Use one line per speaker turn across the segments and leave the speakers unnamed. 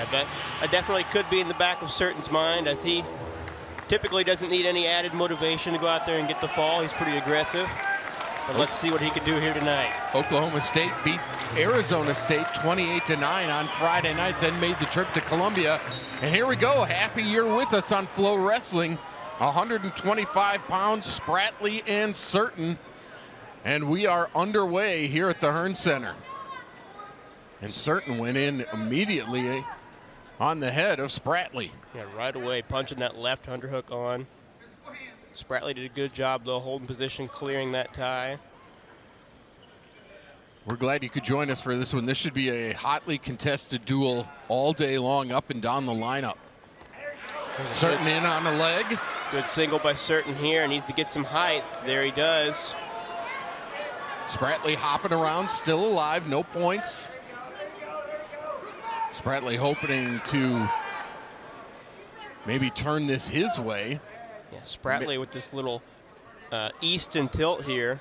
Yeah, that definitely could be in the back of Surtin's mind, as he typically doesn't need any added motivation to go out there and get the fall. He's pretty aggressive. But let's see what he can do here tonight.
Oklahoma State beat Arizona State 28-9 on Friday night, then made the trip to Columbia. And here we go. Happy you're with us on FloWrestling. 125 pounds, Spratley and Surtin. And we are underway here at the Hearn Center. And Surtin went in immediately on the head of Spratley.
Yeah, right away, punching that left underhook on. Spratley did a good job, though, holding position, clearing that tie.
We're glad you could join us for this one. This should be a hotly contested duel all day long, up and down the lineup. Surtin in on the leg.
Good single by Surtin here. Needs to get some height. There he does.
Spratley hopping around, still alive, no points. Spratley hoping to maybe turn this his way.
Yeah, Spratley with this little Easton tilt here.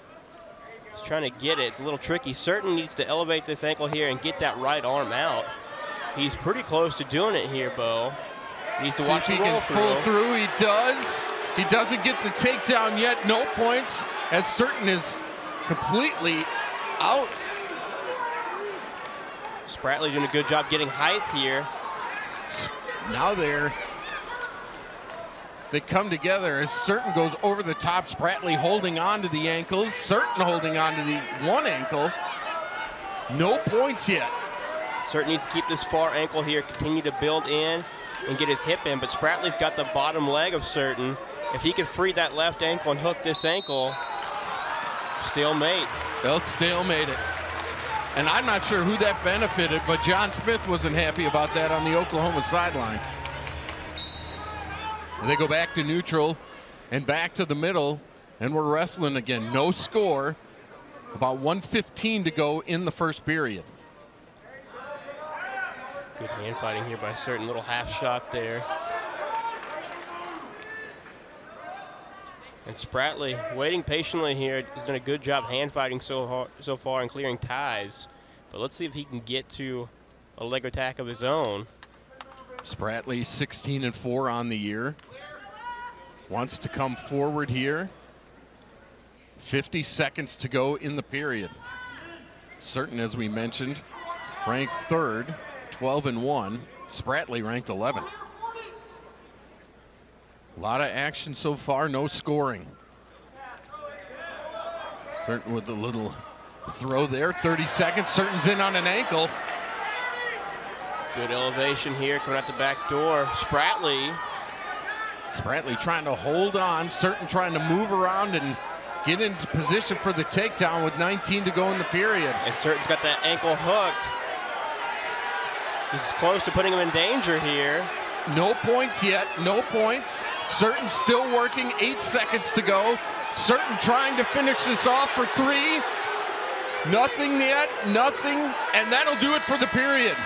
He's trying to get it. It's a little tricky. Surtin needs to elevate this ankle here and get that right arm out. He's pretty close to doing it here, Bo. He needs to watch the roll through.
Pull through. He does. He doesn't get the takedown yet. No points, as Surtin is completely out.
Spratley doing a good job getting height here.
Now they come together as Surtin goes over the top. Spratley holding on to the ankles. Surtin holding on to the one ankle. No points yet.
Surtin needs to keep this far ankle here, continue to build in and get his hip in, but Spratley's got the bottom leg of Surtin. If he could free that left ankle and hook this ankle, stalemate.
They'll stalemate it. And I'm not sure who that benefited, but John Smith wasn't happy about that on the Oklahoma sideline. They go back to neutral and back to the middle, and we're wrestling again. No score. About 1:15 to go in the first period.
Good hand fighting here by Surtin. Little half shot there. And Spratley waiting patiently here. He's done a good job hand fighting so far and clearing ties. But let's see if he can get to a leg attack of his own.
Spratley 16-4 on the year. Wants to come forward here. 50 seconds to go in the period. Surtin, as we mentioned, ranked third, 12-1. Spratley ranked 11. A lot of action so far, no scoring. Surtin with a little throw there, 30 seconds. Surtin's in on an ankle.
Good elevation here, coming out the back door. Spratley
trying to hold on. Surtin trying to move around and get into position for the takedown with 19 to go in the period.
And Surtin's got that ankle hooked. He's close to putting him in danger here.
No points yet, no points. Surtin still working, 8 seconds to go. Surtin trying to finish this off for 3. Nothing yet, nothing, and that'll do it for the period.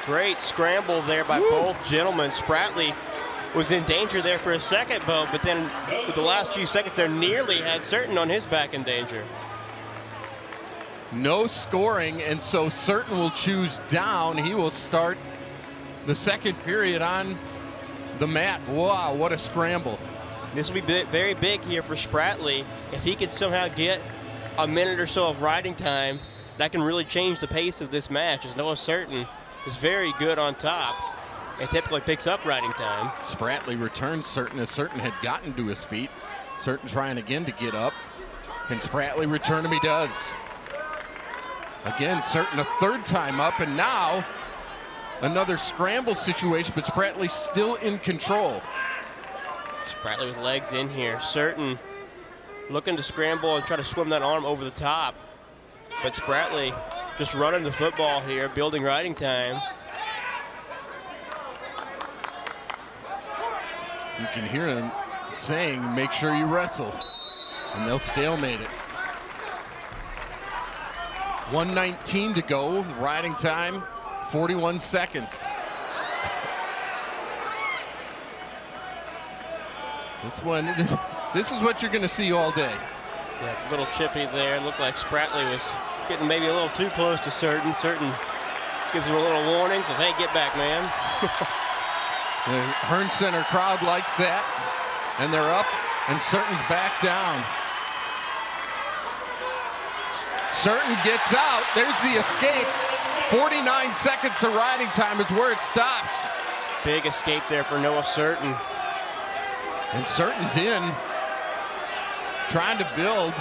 Great scramble there by both gentlemen. Spratley was in danger there for a second, Bo, but then with the last few seconds there nearly had Surtin on his back in danger.
No scoring, and so Surtin will choose down. He will start the second period on the mat. Wow, what a scramble.
This will be very big here for Spratley. If he could somehow get a minute or so of riding time, that can really change the pace of this match, as Noah Surtin is very good on top and typically picks up riding time.
Spratley returns Surtin as Surtin had gotten to his feet. Surtin trying again to get up. Can Spratley return him? He does. Again, Surtin a third time up, and now another scramble situation, but Spratley still in control.
Spratley with legs in here. Surtin looking to scramble and try to swim that arm over the top. But Spratley just running the football here, building riding time.
You can hear them saying, make sure you wrestle. And they'll stalemate it. 1:19 to go, riding time, 41 seconds. This is what you're going to see all day.
Yeah, a little chippy there. Looked like Spratley was getting maybe a little too close to Surtin. Surtin Gives him a little warning, says, hey, get back, man.
The Hearn Center crowd likes that. And they're up, and Surtin's back down. Surtin gets out. There's the escape. 49 seconds of riding time is where it stops.
Big escape there for Noah Surtin.
And Surtin's in, trying to build.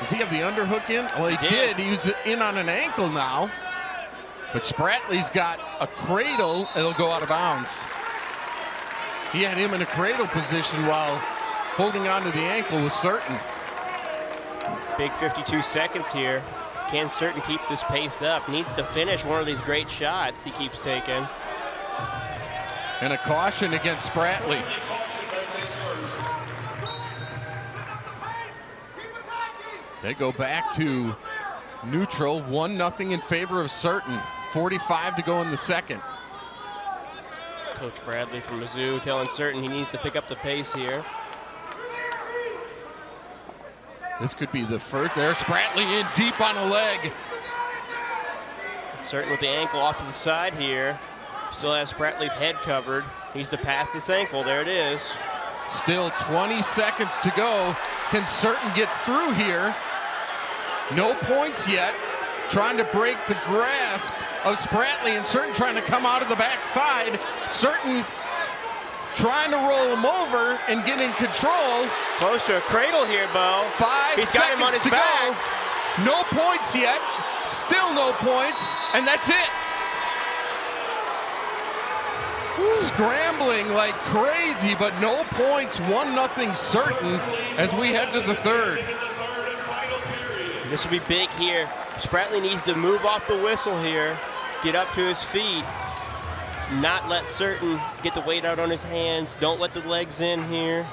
Does he have the underhook in? Well, he did. He was in on an ankle now. But Spratley's got a cradle. It'll go out of bounds. He had him in a cradle position while holding on to the ankle with Surtin.
Big 52 seconds here. Can Surtin keep this pace up? Needs to finish one of these great shots he keeps taking.
And a caution against Spratley. They go back to neutral, 1-0 in favor of Surtin. 45 to go in the second.
Coach Bradley from Mizzou telling Surtin he needs to pick up the pace here.
This could be the first. There's Spratley in deep on a leg.
Surtin with the ankle off to the side here. Still has Spratley's head covered. Needs to pass this ankle. There it is.
Still 20 seconds to go. Can Surtin get through here? No points yet. Trying to break the grasp of Spratley, and Surtin trying to come out of the backside. Surtin trying to roll him over and get in control.
Close to a cradle here, Bo.
5
He's got
seconds
him on his
to
back.
go. No points yet. Still no points, and that's it. Scrambling like crazy, but no points. 1-0 Surtin as we head to the third.
This will be big here. Spratley needs to move off the whistle here, get up to his feet, not let Surtin get the weight out on his hands. Don't let the legs in here.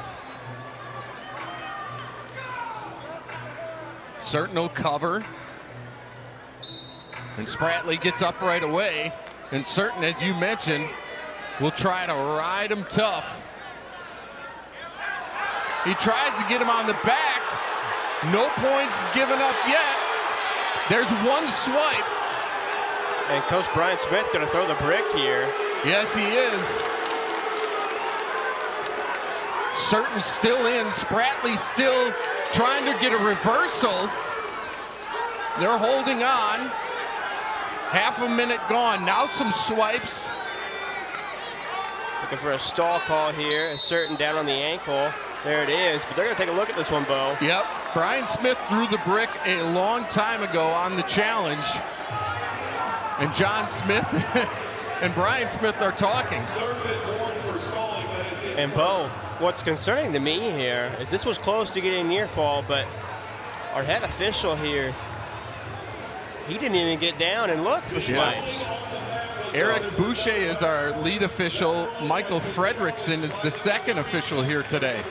Surtin will cover. And Spratley gets up right away. And Surtin, as you mentioned, will try to ride him tough. He tries to get him on the back. No points given up yet. There's one swipe.
And Coach Brian Smith gonna throw the brick here.
Yes, he is. Surtin still in. Spratley still trying to get a reversal. They're holding on. Half a minute gone. Now some swipes.
Looking for a stall call here. A Surtin down on the ankle. There it is. But they're gonna take a look at this one, Bo.
Yep. Brian Smith threw the brick a long time ago on the challenge. And John Smith and Brian Smith are talking.
And Bo, what's concerning to me here is this was close to getting near fall, but our head official here, he didn't even get down and look for swipes.
Eric Boucher is our lead official. Michael Fredrickson is the second official here today.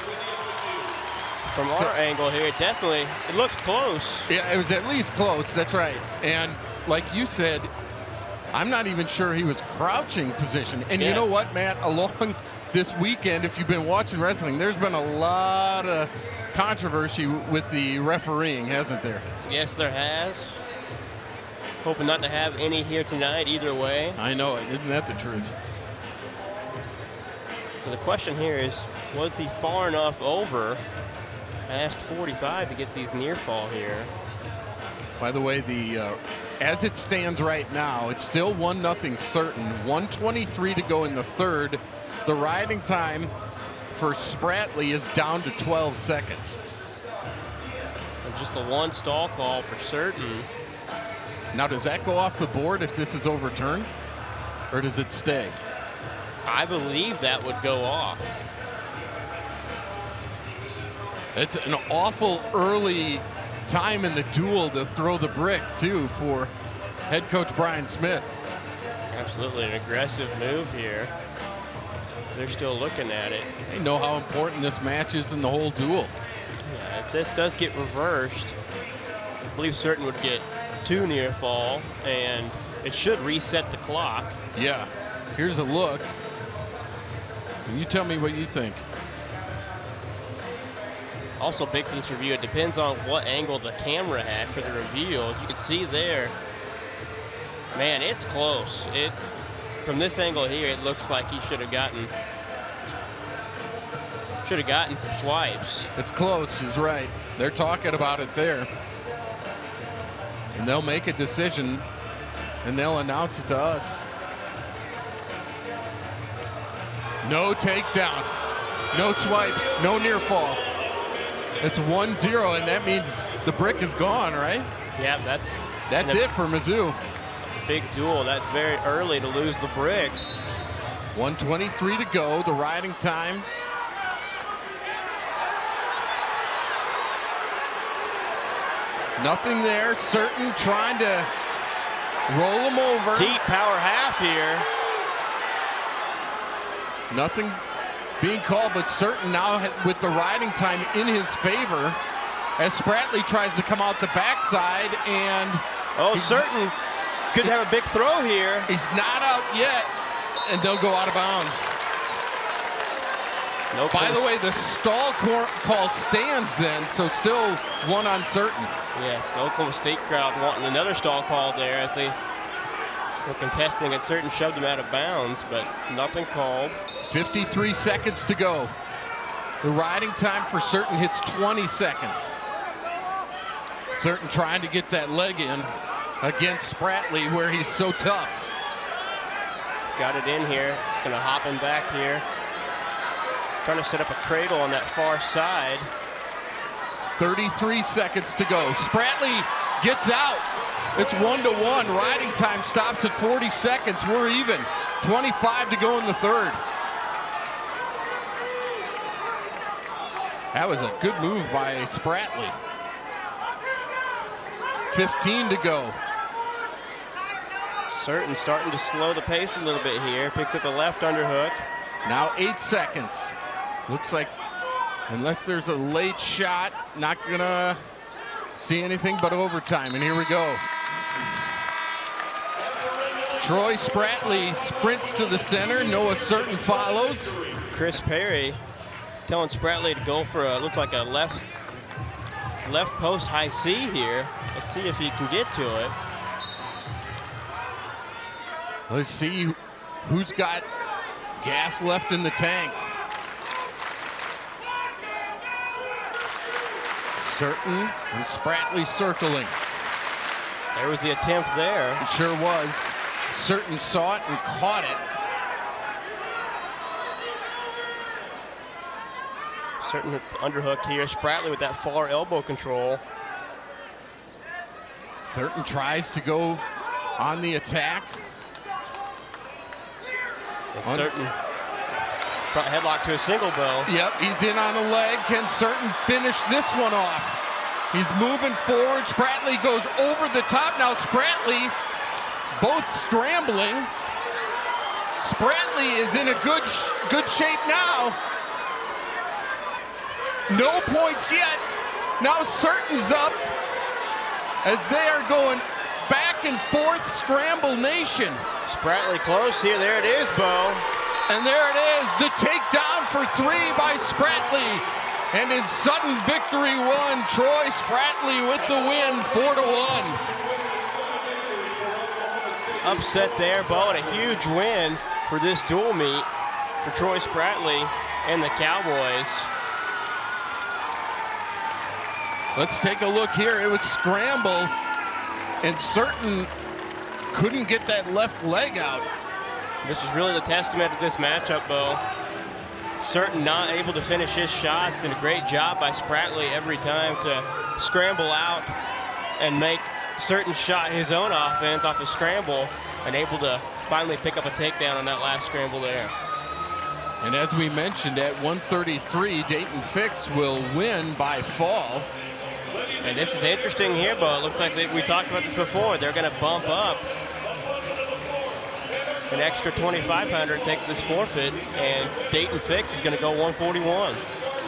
From our angle here, it looks close.
Yeah, it was at least close, that's right. And like you said, I'm not even sure he was crouching position. And you know what, Matt, along this weekend, if you've been watching wrestling, there's been a lot of controversy with the refereeing, hasn't there?
Yes, there has. Hoping not to have any here tonight either way.
I know it, isn't that the truth?
So the question here is, was he far enough over past 45 to get these near fall here?
By the way, as it stands right now, it's still 1-0 Surtin. 1:23 to go in the third. The riding time for Spratley is down to 12 seconds.
And just a one stall call for Surtin.
Now, does that go off the board if this is overturned, or does it stay?
I believe that would go off.
It's an awful early time in the duel to throw the brick, too, for head coach Brian Smith.
Absolutely an aggressive move here. So they're still looking at it.
They know how important this match is in the whole duel.
Yeah, if this does get reversed, I believe Surtin would get 2 near fall, and it should reset the clock.
Yeah. Here's a look. And you tell me what you think.
Also big for this review, it depends on what angle the camera had for the reveal. As you can see there, Man, it's close. From this angle here, it looks like he should have gotten some swipes.
It's close, he's right. They're talking about it there. And they'll make a decision, and they'll announce it to us. No takedown, no swipes, no near fall. It's 1-0, and that means the brick is gone, right?
Yeah, that's
it for Mizzou.
Big duel. That's very early to lose the brick.
1:23 to go, the riding time. Nothing there. Surtin trying to roll him over.
Deep power half here.
Nothing being called, but Surtin now with the riding time in his favor as Spratley tries to come out the backside, and
Surtin could have a big throw here.
He's not out yet, and they'll go out of bounds.
No
By the way, the stall call stands then, so still one on Surtin.
Yes, the Oklahoma State crowd wanting another stall call there as they were contesting it. Surtin shoved him out of bounds, but nothing called.
53 seconds to go. The riding time for Surtin hits 20 seconds. Surtin trying to get that leg in against Spratley where he's so tough.
He's got it in here. Gonna hop him back here. Trying to set up a cradle on that far side.
33 seconds to go. Spratley gets out. It's 1-1. Riding time stops at 40 seconds. We're even. 25 to go in the third. That was a good move by Spratley. 15 to go.
Surtin starting to slow the pace a little bit here. Picks up a left underhook.
Now 8 seconds. Looks like, unless there's a late shot, not gonna see anything but overtime. And here we go. Troy Spratley sprints to the center. Noah Surtin follows.
Chris Perry telling Spratley to go for looked like a left post high C here. Let's see if he can get to it.
Let's see who's got gas left in the tank. Surtin and Spratley circling.
There was the attempt there.
It sure was. Surtin saw it and caught it.
Surtin underhook here. Spratley with that far elbow control.
Surtin tries to go on the attack.
Surtin front headlock to a single bow.
Yep, he's in on the leg. Can Surtin finish this one off? He's moving forward. Spratley goes over the top. Now Spratley, both scrambling. Spratley is in a good shape now. No points yet. Now Surtin's up as they are going back and forth. Scramble nation.
Spratley close here. There it is, Bo.
And there it is, the takedown for 3 by Spratley. And in sudden victory one, Troy Spratley with the win, 4-1.
Upset there, Bo, and a huge win for this dual meet for Troy Spratley and the Cowboys.
Let's take a look here. It was scramble, and Surtin couldn't get that left leg out.
This is really the testament of this matchup, Bo. Surtin not able to finish his shots, and a great job by Spratley every time to scramble out and make Surtin shot his own offense off a scramble and able to finally pick up a takedown on that last scramble there.
And as we mentioned, at 133, Dayton Fix will win by fall.
And this is interesting here, Bo. It looks like we talked about this before. They're going to bump up an extra 2,500, take this forfeit, and Dayton Fix is going to go 141.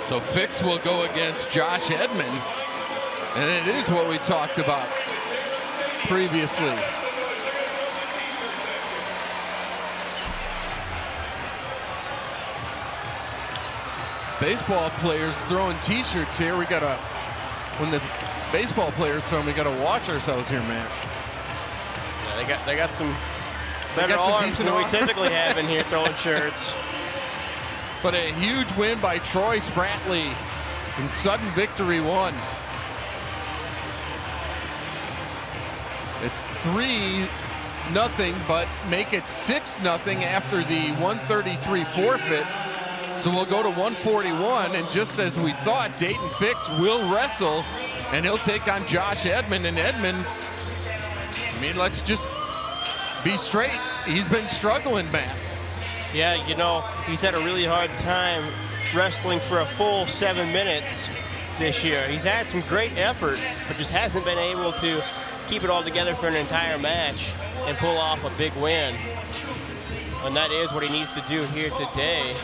So Fix will go against Josh Edmond, and it is what we talked about previously. Baseball players throwing t-shirts here. We gotta, when the baseball players throw them, we gotta watch ourselves here, man.
Yeah, they They got some better arms than we typically have in here throwing shirts.
But a huge win by Troy Spratley in sudden victory 1. It's 3-0, but make it 6-0 after the 133 forfeit. So we'll go to 141, and just as we thought, Dayton Fix will wrestle, and he'll take on Josh Edmond. And Edmond, I mean, let's just be straight. He's been struggling, Matt.
Yeah, you know, he's had a really hard time wrestling for a full 7 minutes this year. He's had some great effort, but just hasn't been able to keep it all together for an entire match and pull off a big win. And that is what he needs to do here today.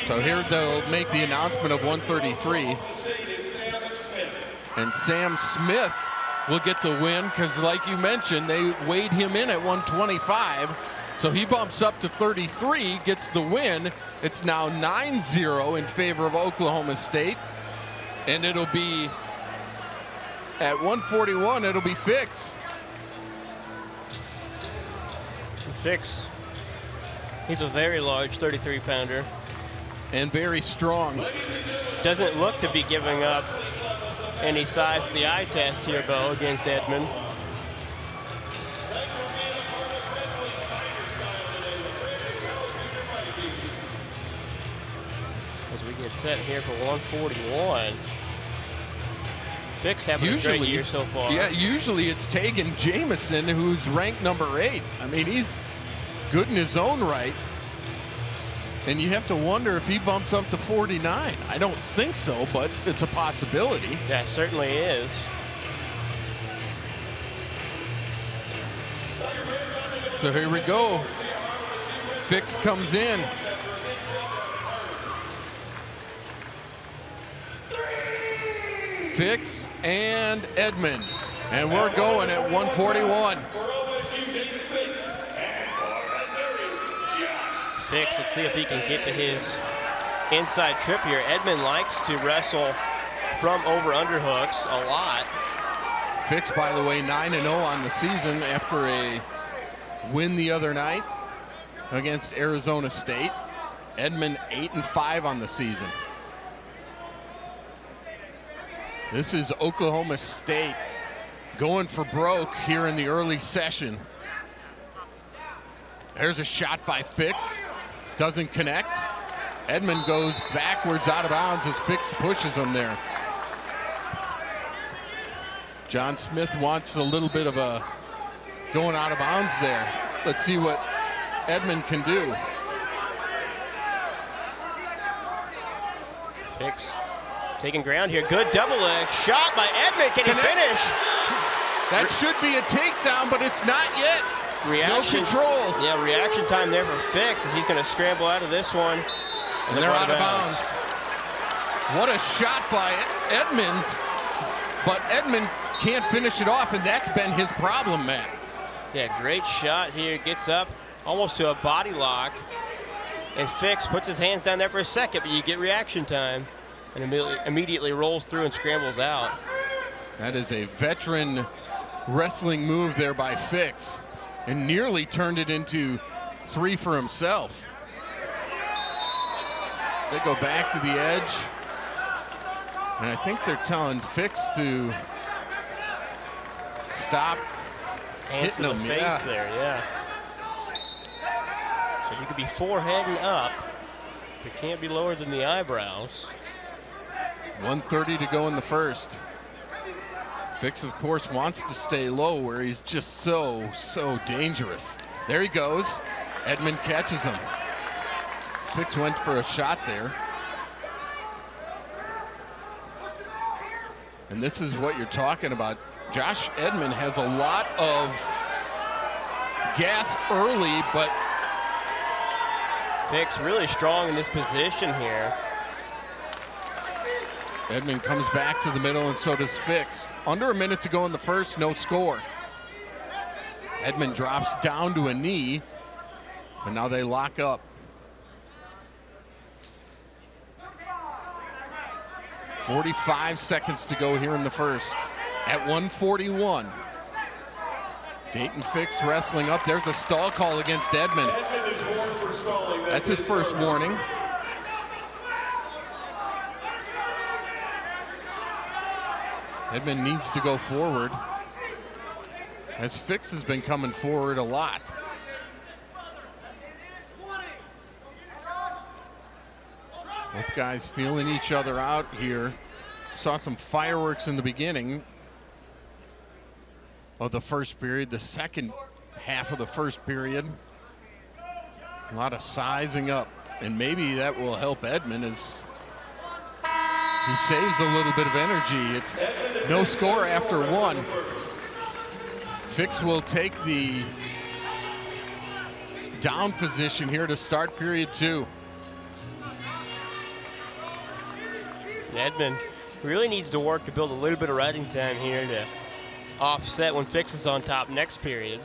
So here they'll make the announcement of 133. And Sam Smith will get the win because, like you mentioned, they weighed him in at 125. So he bumps up to 33, gets the win. It's now 9-0 in favor of Oklahoma State. And it'll be at 141, it'll be Fix.
Fix. He's a very large 33-pounder.
And very strong.
Doesn't look to be giving up any size of the eye test here, Bo, against Edmond. As we get set here for 141. Fix having a great year so far.
Yeah, usually it's Tegan Jamison, who's ranked number 8. I mean, he's good in his own right. And you have to wonder if he bumps up to 49. I don't think so, but it's a possibility.
Yeah, it certainly is.
So here we go. Fix comes in. Fix and Edmond. And we're going at 141.
Fix, let's see if he can get to his inside trip here. Edmond likes to wrestle from over-under hooks a lot.
Fix, by the way, 9-0 on the season after a win the other night against Arizona State. Edmond 8-5 on the season. This is Oklahoma State going for broke here in the early session. There's a shot by Fix. Doesn't connect. Edmond goes backwards out of bounds as Fix pushes him there. John Smith wants a little bit of a going out of bounds there. Let's see what Edmond can do.
Fix taking ground here. Good double leg shot by Edmond. Can he finish?
That should be a takedown, but it's not yet.
Reaction,
no control.
Yeah, reaction time there for Fix as he's going to scramble out of this one.
And they're out of bounds. What a shot by Edmonds, but Edmond can't finish it off, and that's been his problem, Matt.
Yeah, great shot here. Gets up almost to a body lock. And Fix puts his hands down there for a second, but you get reaction time. And immediately rolls through and scrambles out.
That is a veteran wrestling move there by Fix. And nearly turned it into 3 for himself. They go back to the edge. And I think they're telling Fix to stop
Hands
hitting
to the
him.
face there, yeah. So you could be foreheading up, but can't be lower than the eyebrows.
1:30 to go in the first. Fix, of course, wants to stay low where he's just so dangerous. There he goes. Edmond catches him. Fix went for a shot there. And this is what you're talking about. Josh Edmond has a lot of gas early, but
Fix really strong in this position here.
Edmond comes back to the middle, and so does Fix. Under a minute to go in the first, no score. Edmond drops down to a knee, and now they lock up. 45 seconds to go here in the first. At 141. Dayton Fix wrestling up. There's a stall call against Edmond. That's his first warning. Edmond needs to go forward, as Fix has been coming forward a lot. Both guys feeling each other out here. Saw some fireworks in the beginning of the first period, the second half of the first period. A lot of sizing up, and maybe that will help Edmond as he saves a little bit of energy. It's no score after one. Fix will take the down position here to start period 2.
Edmond really needs to work to build a little bit of riding time here to offset when Fix is on top next period.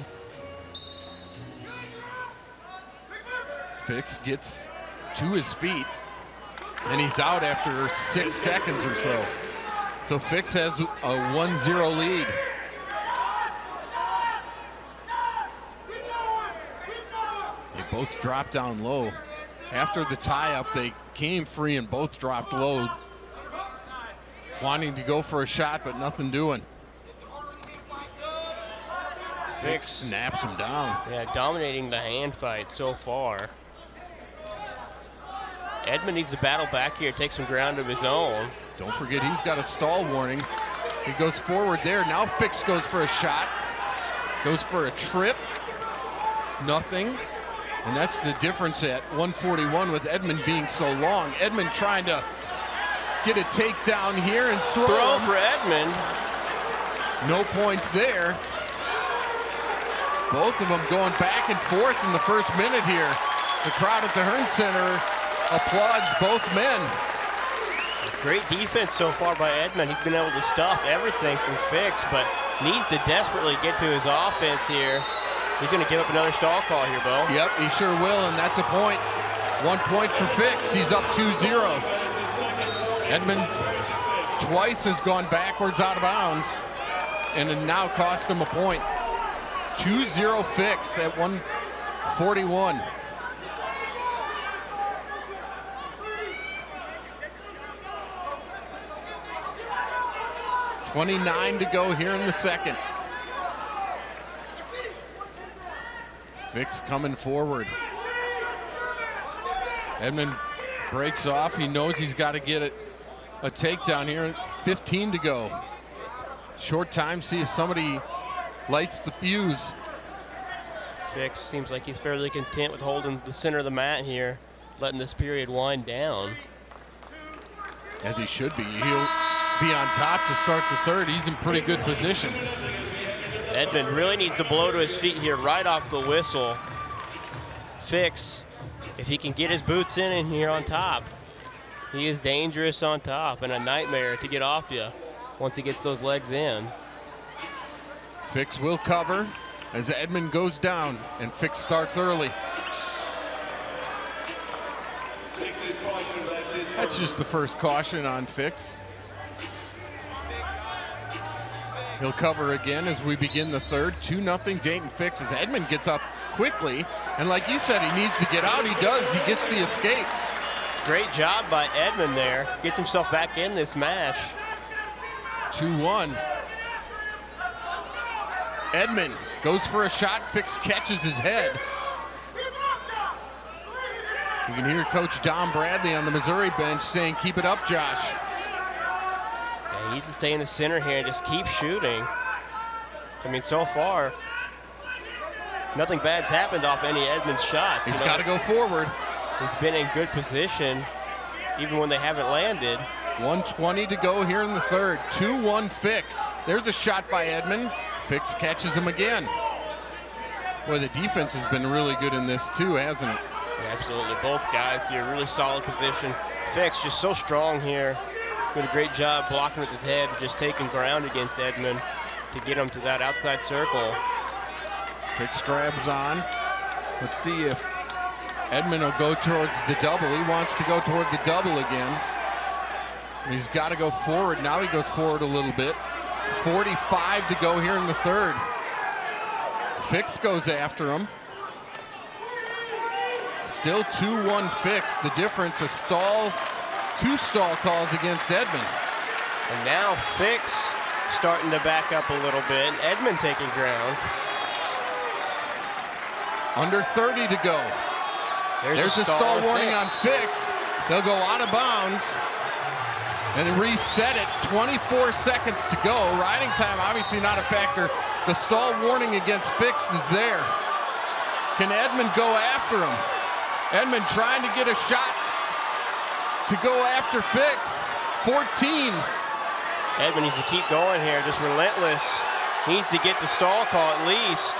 Fix gets to his feet, and he's out after 6 seconds or so. So Fix has a 1-0 lead. They both dropped down low. After the tie-up, they came free and both dropped low, wanting to go for a shot, but nothing doing. Fix snaps him down.
Yeah, dominating the hand fight so far. Edmond needs to battle back here, take some ground of his own.
Don't forget he's got a stall warning. He goes forward there. Now Fix goes for a shot. Goes for a trip. Nothing. And that's the difference at 141 with Edmond being so long. Edmond trying to get a takedown here and throw
for Edmond.
No points there. Both of them going back and forth in the first minute here. The crowd at the Hearn Center applauds both men.
Great defense so far by Edmond. He's been able to stuff everything from Fix, but needs to desperately get to his offense here. He's going to give up another stall call here, Bo.
Yep, he sure will, and that's a point. 1 point for Fix. He's up 2-0. Edmond twice has gone backwards out of bounds, and it now cost him a point. 2-0 Fix at 141. .29 to go here in the second. Fix coming forward. Edmond breaks off. He knows he's got to get a takedown here. 15 to go. Short time, see if somebody lights the fuse.
Fix seems like he's fairly content with holding the center of the mat here, letting this period wind down.
As he should be. He'll be on top to start the third. He's in pretty good position.
Edmond really needs to blow to his feet here right off the whistle. Fix, if he can get his boots in here on top, he is dangerous on top and a nightmare to get off you once he gets those legs in.
Fix will cover as Edmond goes down, and Fix starts early. That's just the first caution on Fix. He'll cover again as we begin the third. 2-0 Dayton Fix as Edmond gets up quickly. And like you said, he needs to get out. He does. He gets the escape.
Great job by Edmond there. Gets himself back in this match.
2-1. Edmond goes for a shot. Fix catches his head. You can hear Coach Don Bradley on the Missouri bench saying, "Keep it up, Josh."
He needs to stay in the center here and just keep shooting. I mean, so far, nothing bad's happened off any Edmond shots.
He's got to go forward.
He's been in good position, even when they haven't landed.
1:20 to go here in the third. 2-1 Fix. There's a shot by Edmond. Fix catches him again. Boy, the defense has been really good in this too, hasn't it?
Yeah, absolutely. Both guys here, really solid position. Fix just so strong here. Did a great job blocking with his head, just taking ground against Edmond to get him to that outside circle.
Fix grabs on. Let's see if Edmond will go towards the double. He wants to go toward the double again. He's got to go forward. Now he goes forward a little bit. 45 to go here in the third. Fix goes after him. Still 2-1 Fix. The difference, a stall, 2 stall calls against Edmond.
And now Fix starting to back up a little bit. Edmond taking ground.
Under 30 to go. There's a stall warning on Fix. They'll go out of bounds and reset it. 24 seconds to go. Riding time obviously not a factor. The stall warning against Fix is there. Can Edmond go after him? Edmond trying to get a shot to go after Fix. 14.
Edmond needs to keep going here, just relentless. He needs to get the stall call at least.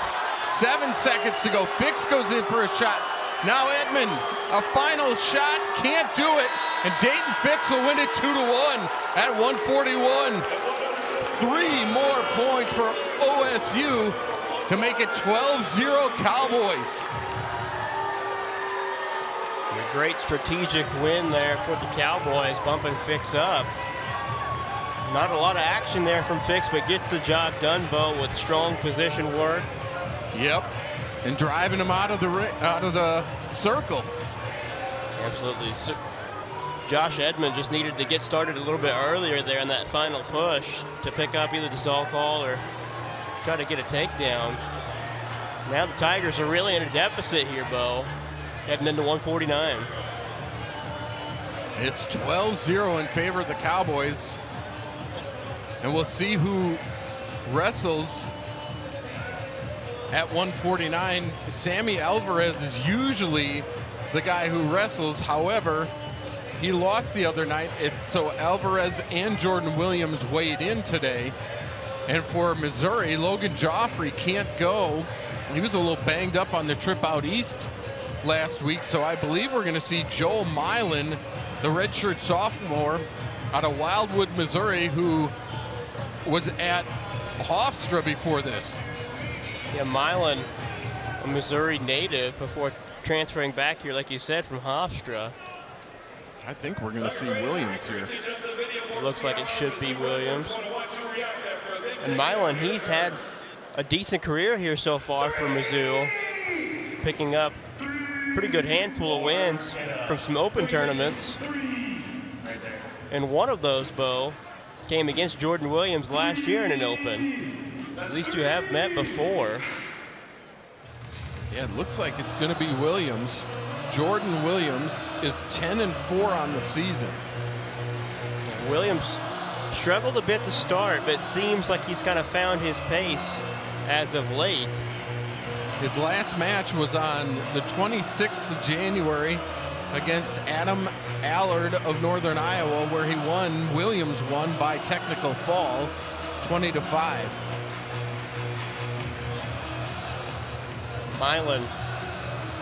7 seconds to go. Fix goes in for a shot. Now Edmond, a final shot, can't do it. And Dayton Fix will win it 2-1 at 141. 3 more points for OSU to make it 12-0 Cowboys.
A great strategic win there for the Cowboys, bumping Fix up. Not a lot of action there from Fix, but gets the job done, Bo, with strong position work.
Yep, and driving him out of the circle.
Absolutely. So Josh Edmond just needed to get started a little bit earlier there in that final push to pick up either the stall call or try to get a takedown. Now the Tigers are really in a deficit here, Bo, heading into 149.
It's 12-0 in favor of the Cowboys. And we'll see who wrestles at 149. Sammy Alvarez is usually the guy who wrestles. However, he lost the other night. So Alvarez and Jordan Williams weighed in today. And for Missouri, Logan Joffrey can't go. He was a little banged up on the trip out east last week. So I believe we're going to see Joel Mylin, the redshirt sophomore out of Wildwood, Missouri, who was at Hofstra before this.
Yeah, Mylin, a Missouri native before transferring back here, like you said, from Hofstra.
I think we're going to see Williams here.
It looks like it should be Williams. And Mylin, he's had a decent career here so far for Mizzou, picking up a pretty good handful of wins from some open tournaments. And one of those, Bo, came against Jordan Williams last year in an open. At least you have met before.
Yeah, it looks like it's going to be Williams. Jordan Williams is 10-4 on the season.
Williams struggled a bit to start, but it seems like he's kind of found his pace as of late.
His last match was on the 26th of January against Adam Allard of Northern Iowa, where he won. Williams won by technical fall, 20-5.
Mylin,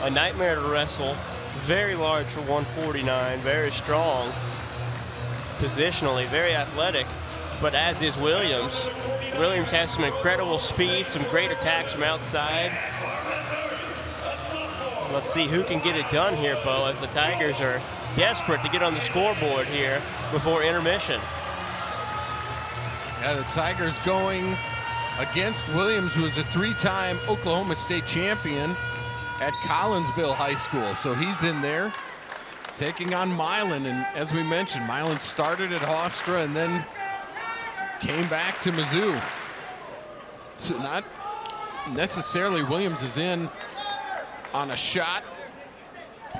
a nightmare to wrestle, very large for 149, very strong positionally, very athletic, but as is Williams. Williams has some incredible speed, some great attacks from outside. Let's see who can get it done here, Bo, as the Tigers are desperate to get on the scoreboard here before intermission.
Yeah, the Tigers going against Williams, who was a 3-time Oklahoma State champion at Collinsville High School. So he's in there taking on Mylin. And as we mentioned, Mylin started at Hofstra and then came back to Mizzou. So not necessarily Williams is in on a shot,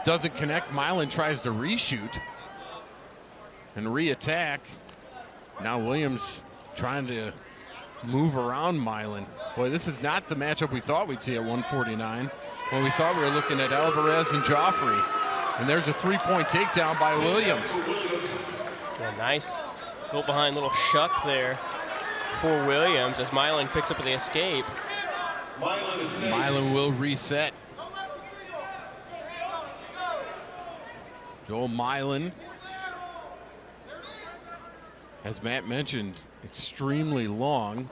doesn't connect. Mylin tries to reshoot and re-attack. Now Williams trying to move around Mylin. Boy, this is not the matchup we thought we'd see at 149 when we thought we were looking at Alvarez and Joffrey. And there's a 3-point takedown by Williams.
Yeah, nice go behind little shuck there for Williams as Mylin picks up the escape.
Mylin will reset. Joel Mylin, as Matt mentioned, extremely long.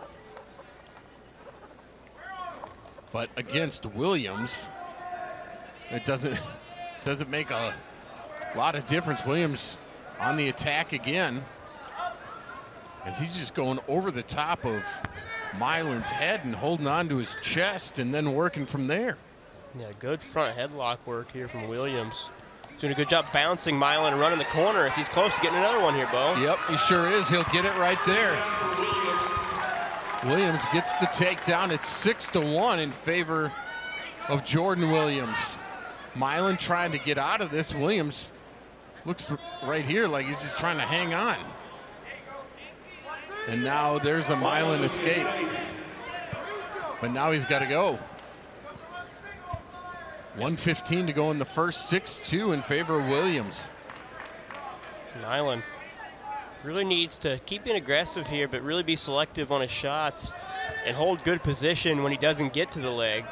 But against Williams, it doesn't make a lot of difference. Williams on the attack again. as he's just going over the top of Mylin's head and holding on to his chest and then working from there.
Yeah, good front headlock work here from Williams. Doing a good job bouncing Mylin and running the corner as he's close to getting another one here, Bo.
Yep, he sure is. He'll get it right there. Williams gets the takedown. It's 6-1 in favor of Jordan Williams. Mylin trying to get out of this. Williams looks right here like he's just trying to hang on. And now there's a Mylin escape. But now he's got to go. 1:15 to go in the first. 6-2 in favor of Williams.
Mylin really needs to keep being aggressive here, but really be selective on his shots and hold good position when he doesn't get to the leg.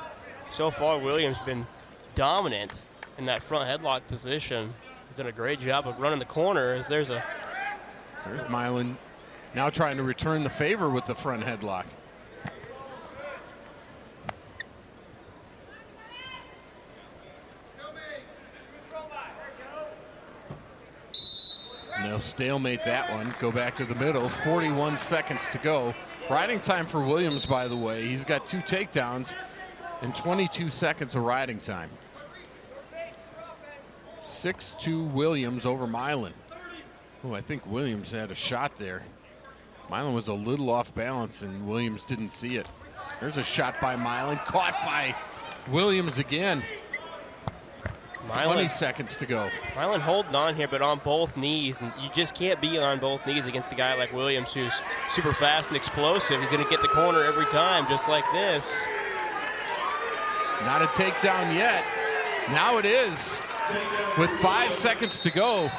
So far, Williams been dominant in that front headlock position. He's done a great job of running the corner as there's
Mylin now trying to return the favor with the front headlock. And they'll stalemate that one, go back to the middle. 41 seconds to go. Riding time for Williams, by the way. He's got 2 takedowns and 22 seconds of riding time. 6-2 Williams over Mylin. Oh, I think Williams had a shot there. Mylin was a little off balance and Williams didn't see it. There's a shot by Mylin, caught by Williams again. 20 seconds to go.
Mylin holding on here, but on both knees, and you just can't be on both knees against a guy like Williams who's super fast and explosive. He's going to get the corner every time, just like this.
Not a takedown yet. Now it is. With 5 seconds to go,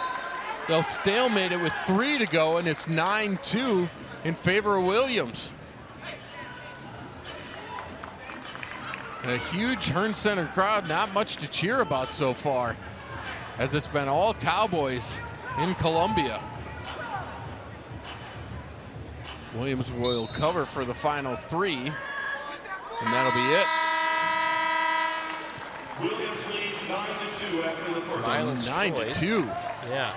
they'll stalemate it with 3 to go, and it's 9-2 in favor of Williams. A huge Hearn Center crowd, not much to cheer about so far, as it's been all Cowboys in Columbia. Williams will cover for the final 3, and that'll be it.
Williams leads 9-2 after the first.
9-2.
Yeah.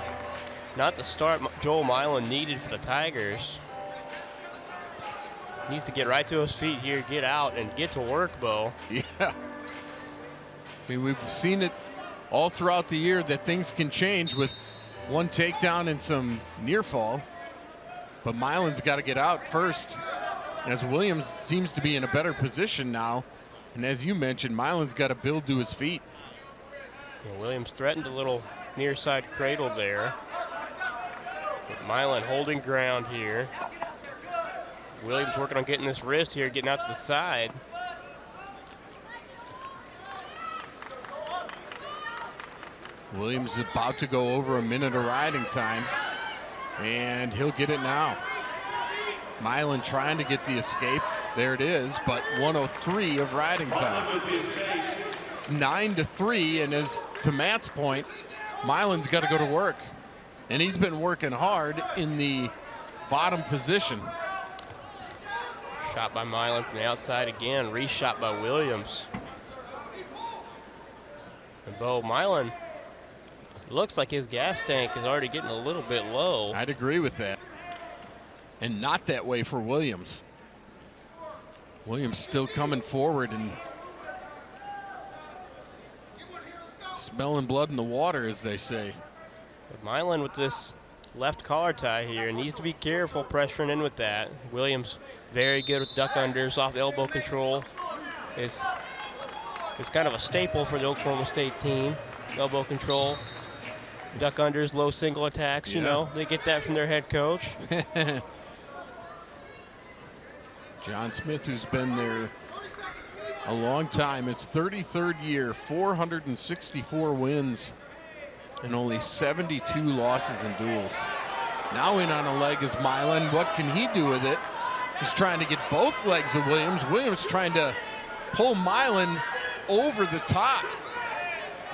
Not the start Joel Mylin needed for the Tigers. Needs to get right to his feet here, get out, and get to work, Bo.
Yeah. I mean, we've seen it all throughout the year that things can change with one takedown and some near fall. But Mylin's got to get out first, as Williams seems to be in a better position now. And as you mentioned, Mylin's got to build to his feet.
Yeah, Williams threatened a little near side cradle there. But Mylin holding ground here. Williams working on getting this wrist here, getting out to the side.
Williams is about to go over a minute of riding time, and he'll get it now. Mylin trying to get the escape. There it is, but 1:03 of riding time. It's 9-3, and as to Matt's point, Mylin's got to go to work. And he's been working hard in the bottom position.
Shot by Mylin from the outside again, reshot by Williams. And Bo, Mylin looks like his gas tank is already getting a little bit low.
I'd agree with that. And not that way for Williams. Williams still coming forward and smelling blood in the water, as they say.
But Mylin with this left collar tie here needs to be careful pressuring in with that. Williams very good with duck unders off elbow control. It's kind of a staple for the Oklahoma State team. Elbow control, duck unders, low single attacks, you know. They get that from their head coach.
John Smith, who's been there a long time. It's 33rd year, 464 wins, and only 72 losses in duels. Now in on a leg is Mylin. What can he do with it? He's trying to get both legs of Williams. Williams trying to pull Mylin over the top.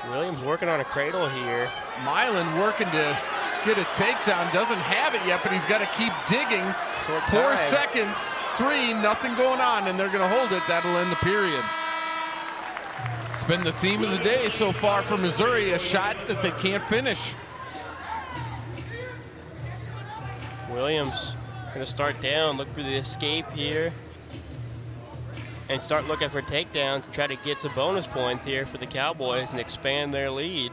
Williams working on a cradle here.
Mylin working to get a takedown. Doesn't have it yet, but he's got to keep digging.
Short
4
time.
seconds, 3, nothing going on, and they're going to hold it. That'll end the period. It's been the theme of the day so far for Missouri, a shot that they can't finish.
Williams Gonna start down, look for the escape here, and start looking for takedowns to try to get some bonus points here for the Cowboys and expand their lead.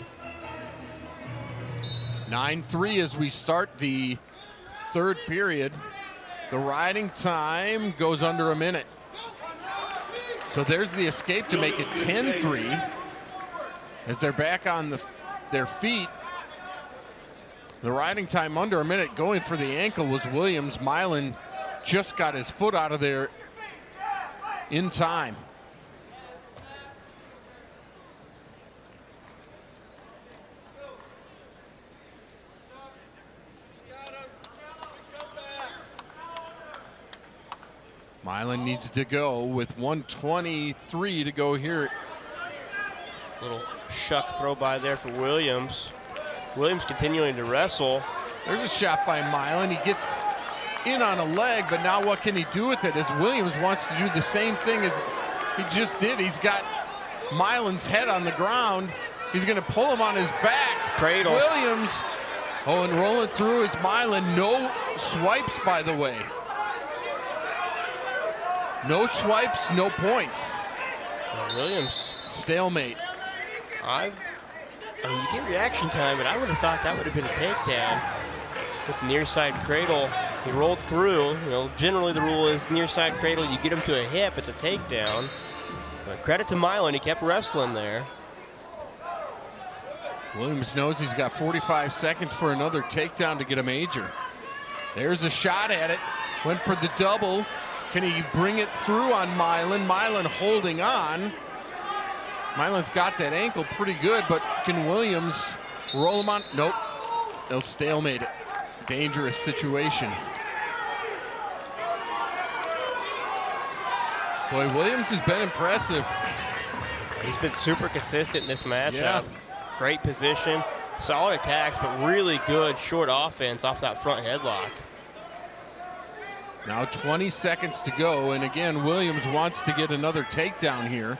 9-3 as we start the third period. The riding time goes under a minute. So there's the escape to make it 10-3 as they're back on their feet. The riding time under a minute. Going for the ankle was Williams. Mylin just got his foot out of there in time. Mylin needs to go with 1:23 to go here.
Little shuck throw by there for Williams. Williams continuing to wrestle.
There's a shot by Mylin. He gets in on a leg, but now what can he do with it as Williams wants to do the same thing as he just did. He's got Mylin's head on the ground. He's going to pull him on his back.
Cradle.
Williams, and rolling through is Mylin. No swipes, by the way. No swipes, no points.
Williams.
Stalemate.
I mean, you get reaction time, but I would have thought that would have been a takedown. With the near side cradle, he rolled through. You know, generally the rule is near side cradle, you get him to a hip, it's a takedown. But credit to Mylin, he kept wrestling there.
Williams knows he's got 45 seconds for another takedown to get a major. There's a shot at it. Went for the double. Can he bring it through on Mylin? Mylin holding on. Mylin's got that ankle pretty good, but can Williams roll him on? Nope. They'll stalemate it. Dangerous situation. Boy, Williams has been impressive.
He's been super consistent in this matchup.
Yeah.
Great position, solid attacks, but really good short offense off that front headlock.
Now 20 seconds to go, and again, Williams wants to get another takedown here.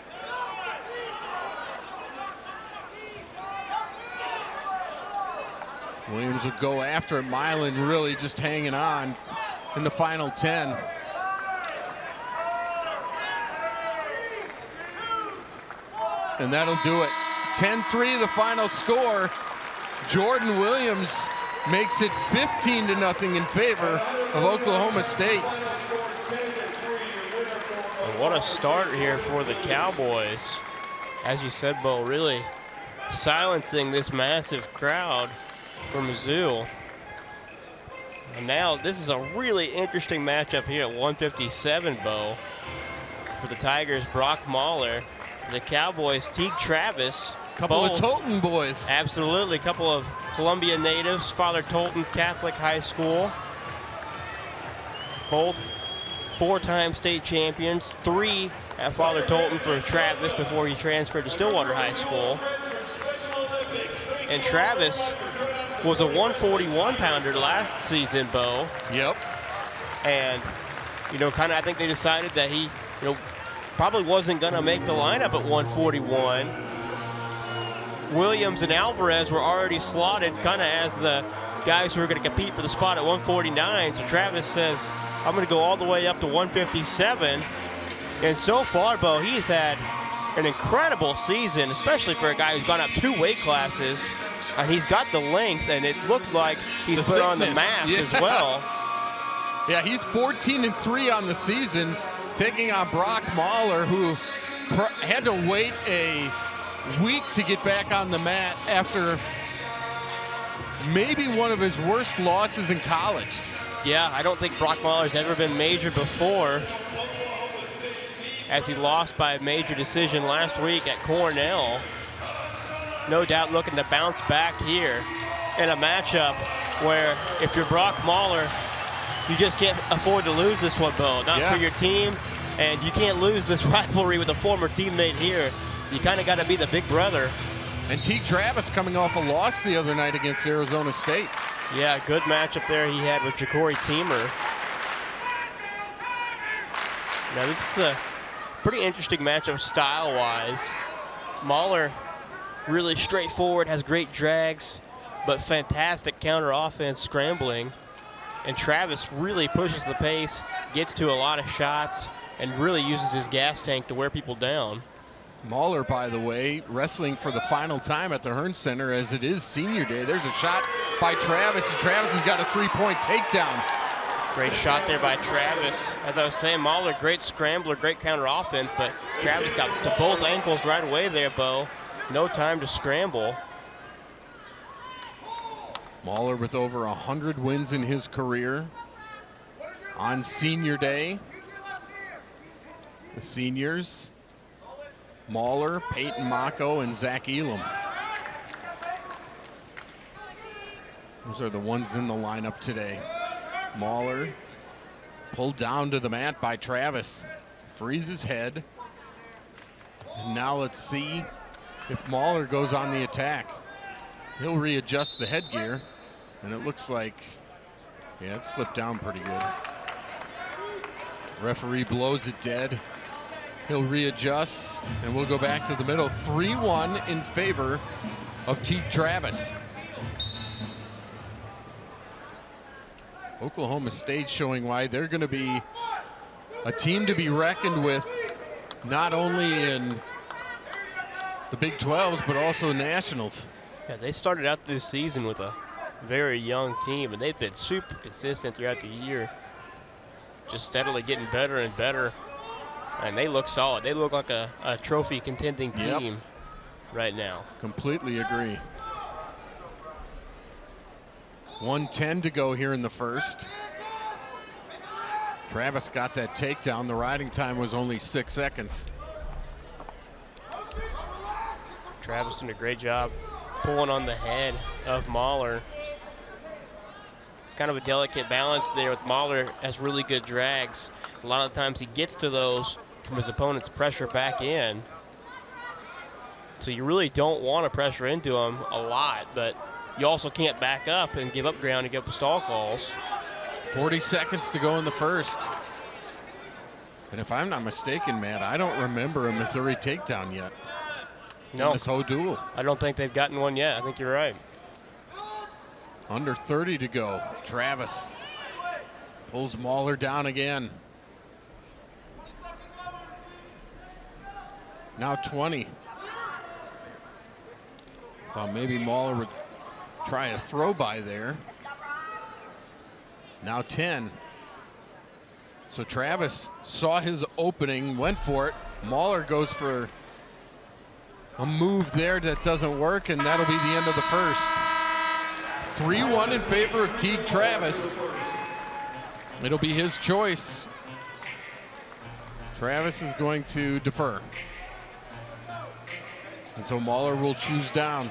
Williams will go after it. Mylin really just hanging on in the final 10. And that'll do it. 10-3 the final score. Jordan Williams makes it 15-0 in favor of Oklahoma State.
And what a start here for the Cowboys. As you said, Bo, really silencing this massive crowd for Mizzou. And now this is a really interesting matchup here at 157, Bo. For the Tigers, Brock Mauller. The Cowboys, Teague Travis.
Couple of Tolton boys.
Absolutely, a couple of Columbia natives, Father Tolton Catholic High School. Both four-time state champions, 3 at Father Tolton for Travis before he transferred to Stillwater High School. And Travis was a 141-pounder last season, Bo.
Yep.
And, you know, kind of I think they decided that he, you know, probably wasn't going to make the lineup at 141. Williams and Alvarez were already slotted kind of as the guys who were going to compete for the spot at 149. So Travis says, I'm going to go all the way up to 157. And so far, Bo, he's had an incredible season, especially for a guy who's gone up 2 weight classes. And he's got the length, and it's looked like he's put on the mass as well.
Yeah, he's 14-3 on the season, taking on Brock Mauller, who had to wait a week to get back on the mat after maybe one of his worst losses in college.
Yeah, I don't think Brock Mauller's ever been major before, as he lost by a major decision last week at Cornell. No doubt looking to bounce back here in a matchup where if you're Brock Mauller, you just can't afford to lose this one, Bo. Not for your team, and you can't lose this rivalry with a former teammate here. You kind of got to be the big brother.
And Teague Travis coming off a loss the other night against Arizona State.
Yeah, good matchup there he had with Ja'Cory Teamer. Now this is a pretty interesting matchup style-wise. Mauller really straightforward, has great drags, but fantastic counter offense scrambling. And Travis really pushes the pace, gets to a lot of shots, and really uses his gas tank to wear people down.
Mauller, by the way, wrestling for the final time at the Hearn Center as it is senior day. There's a shot by Travis, and Travis has got a 3-point takedown.
Great shot there by Travis. As I was saying, Mauller, great scrambler, great counter offense, but Travis got to both ankles right away there, Bo. No time to scramble.
Mauller with over 100 wins in his career on senior day. The seniors, Mauller, Peyton Mako, and Zach Elam. Those are the ones in the lineup today. Mauller pulled down to the mat by Travis. Frees his head. And now let's see if Mauller goes on the attack. He'll readjust the headgear, and it looks like, yeah, it slipped down pretty good. Referee blows it dead. He'll readjust, and we'll go back to the middle. 3-1 in favor of Teague Travis. Oklahoma State showing why they're going to be a team to be reckoned with, not only in the Big 12s, but also nationals.
Yeah, they started out this season with a very young team, and they've been super consistent throughout the year. Just steadily getting better and better. And they look solid. They look like a trophy contending team right now.
Completely agree. 1:10 to go here in the first. Travis got that takedown. The riding time was only 6 seconds.
Travis doing a great job pulling on the head of Mauller. It's kind of a delicate balance there with Mauller. Has really good drags. A lot of times he gets to those from his opponent's pressure back in. So you really don't want to pressure into him a lot, but you also can't back up and give up ground and give up stall calls.
40 seconds to go in the first. And if I'm not mistaken, Matt, I don't remember a Missouri takedown yet.
No,
this whole duel.
I don't think they've gotten one yet. I think you're right.
Under 30 to go. Travis pulls Mauller down again. Now 20. Thought maybe Mauller would try a throw by there. Now 10. So Travis saw his opening, went for it. Mauller goes for a move there that doesn't work, and that'll be the end of the first. 3-1 in favor of Teague Travis. It'll be his choice. Travis is going to defer. And so Mauller will choose down.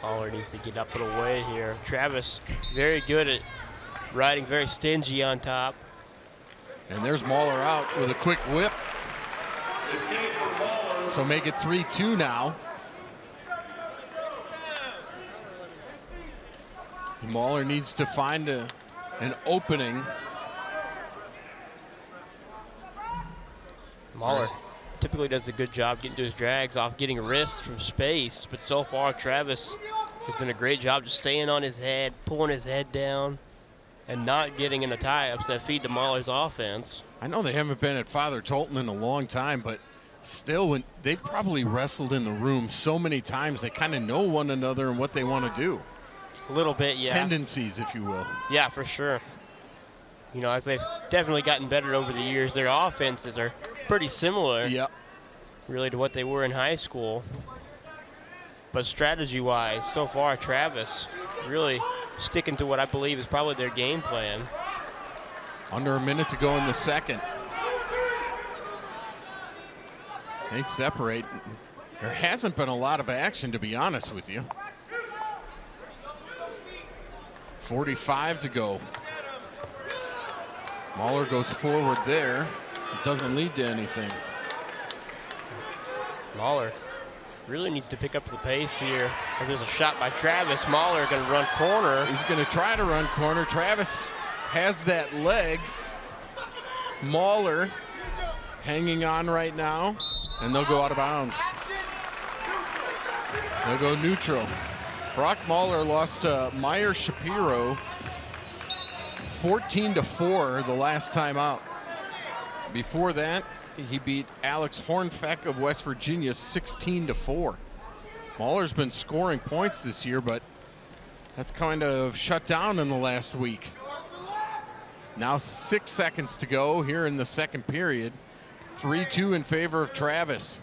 Mauller needs to get up and away here. Travis very good at riding, very stingy on top.
And there's Mauller out with a quick whip. So make it 3-2 now. And Mauller needs to find an opening.
Mauller typically does a good job getting to his drags off, getting wrists from space, but so far Travis has done a great job just staying on his head, pulling his head down, and not getting in the tie-ups that feed to Mauller's offense.
I know they haven't been at Father Tolton in a long time, but still, when they've probably wrestled in the room so many times, they kind of know one another and what they want to do.
A little bit, yeah.
Tendencies, if you will.
Yeah, for sure. You know, as they've definitely gotten better over the years, their offenses are pretty similar, really, to what they were in high school. But strategy-wise, so far, Travis really sticking to what I believe is probably their game plan.
Under a minute to go in the second. They separate. There hasn't been a lot of action, to be honest with you. 45 to go. Mauller goes forward there. It doesn't lead to anything.
Mauller really needs to pick up the pace here as there's a shot by Travis. Mauller going to run corner.
He's going to try to run corner. Travis has that leg. Mauller hanging on right now, and they'll go out of bounds. They'll go neutral. Brock Mauller lost to Meyer Shapiro 14-4 the last time out. Before that, he beat Alex Hornfeck of West Virginia 16-4. Mauller's been scoring points this year, but that's kind of shut down in the last week. Now 6 seconds to go here in the second period. 3-2 in favor of Travis.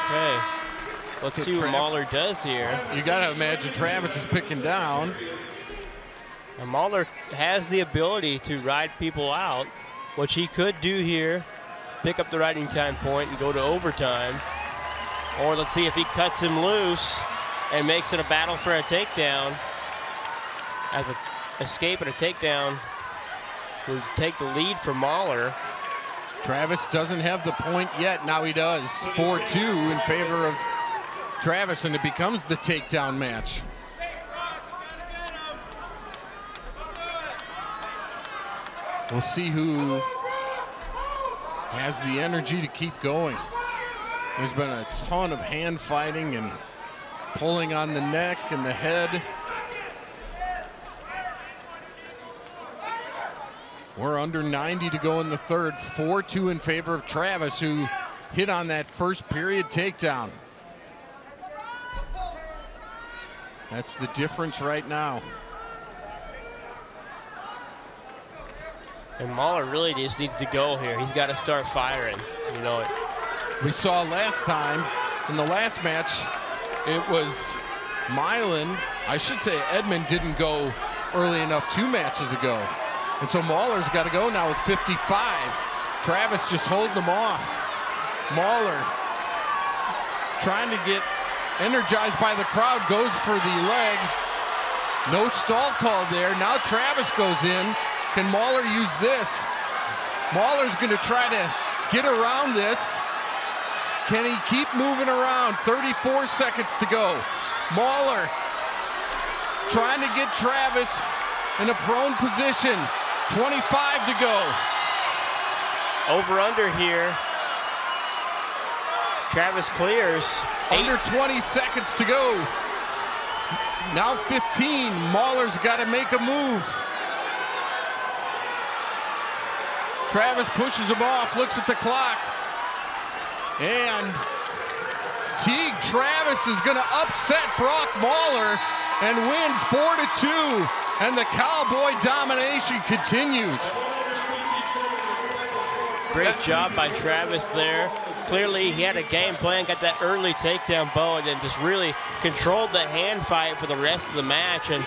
Okay, let's see what Mauller does here.
You gotta imagine Travis is picking down.
And Mauller has the ability to ride people out, which he could do here, pick up the riding time point and go to overtime. Or let's see if he cuts him loose and makes it a battle for a takedown. As an escape and a takedown would take the lead for Mauller.
Travis doesn't have the point yet. Now he does. 4-2 in favor of Travis, and it becomes the takedown match. We'll see who has the energy to keep going. There's been a ton of hand fighting and pulling on the neck and the head. We're under 90 to go in the third. 4-2 in favor of Travis, who hit on that first period takedown. That's the difference right now.
And Mauller really just needs to go here. He's got to start firing. You know it.
We saw last time, in the last match, it was Mylin. I should say Edmond didn't go early enough 2 matches ago. And so Mauller's got to go now with 55. Travis just holding him off. Mauller trying to get energized by the crowd, goes for the leg. No stall call there. Now Travis goes in. Can Mauller use this? Mauller's going to try to get around this. Can he keep moving around? 34 seconds to go. Mauller trying to get Travis in a prone position. 25 to go.
Over under here. Travis clears.
Under 20 seconds to go. Now 15. Mauller's got to make a move. Travis pushes him off, looks at the clock. And Teague Travis is going to upset Brock Mauller and win 4-2. And the Cowboy domination continues.
Great job by Travis there. Clearly he had a game plan, got that early takedown bow, and then just really controlled the hand fight for the rest of the match and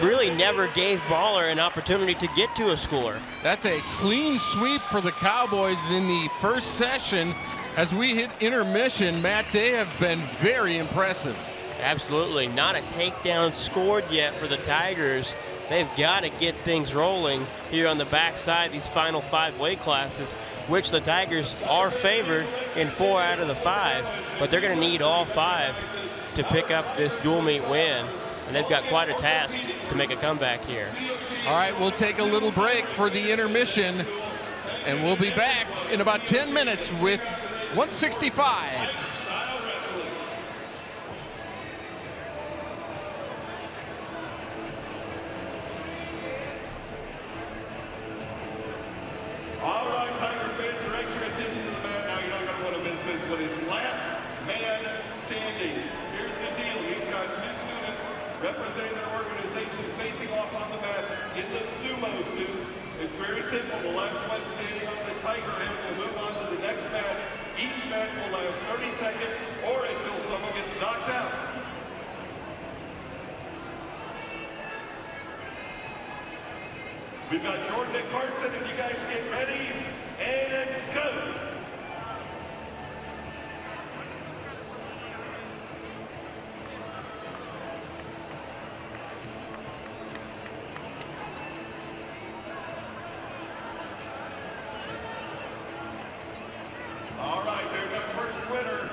really never gave Mauller an opportunity to get to a score.
That's a clean sweep for the Cowboys in the first session. As we hit intermission, Matt, they have been very impressive.
Absolutely. Not a takedown scored yet for the Tigers. They've got to get things rolling here on the backside, these final 5 weight classes, which the Tigers are favored in 4 out of the 5, but they're going to need all 5 to pick up this dual meet win. And they've got quite a task to make a comeback here.
All right, we'll take a little break for the intermission, and we'll be back in about 10 minutes with 165.
All right, Tiger fans, direct your attention to the mat now. You're not going to want to miss this one. It's last man standing. Here's the deal. You've got 2 students representing their organization facing off on the mat in the sumo suits. It's very simple. The last one standing on the Tiger head will move on to the next match. Each match will last 30 seconds or until someone gets knocked out. We've got Jordan and Carson, if you guys get ready, and go. All right, there's our first winner.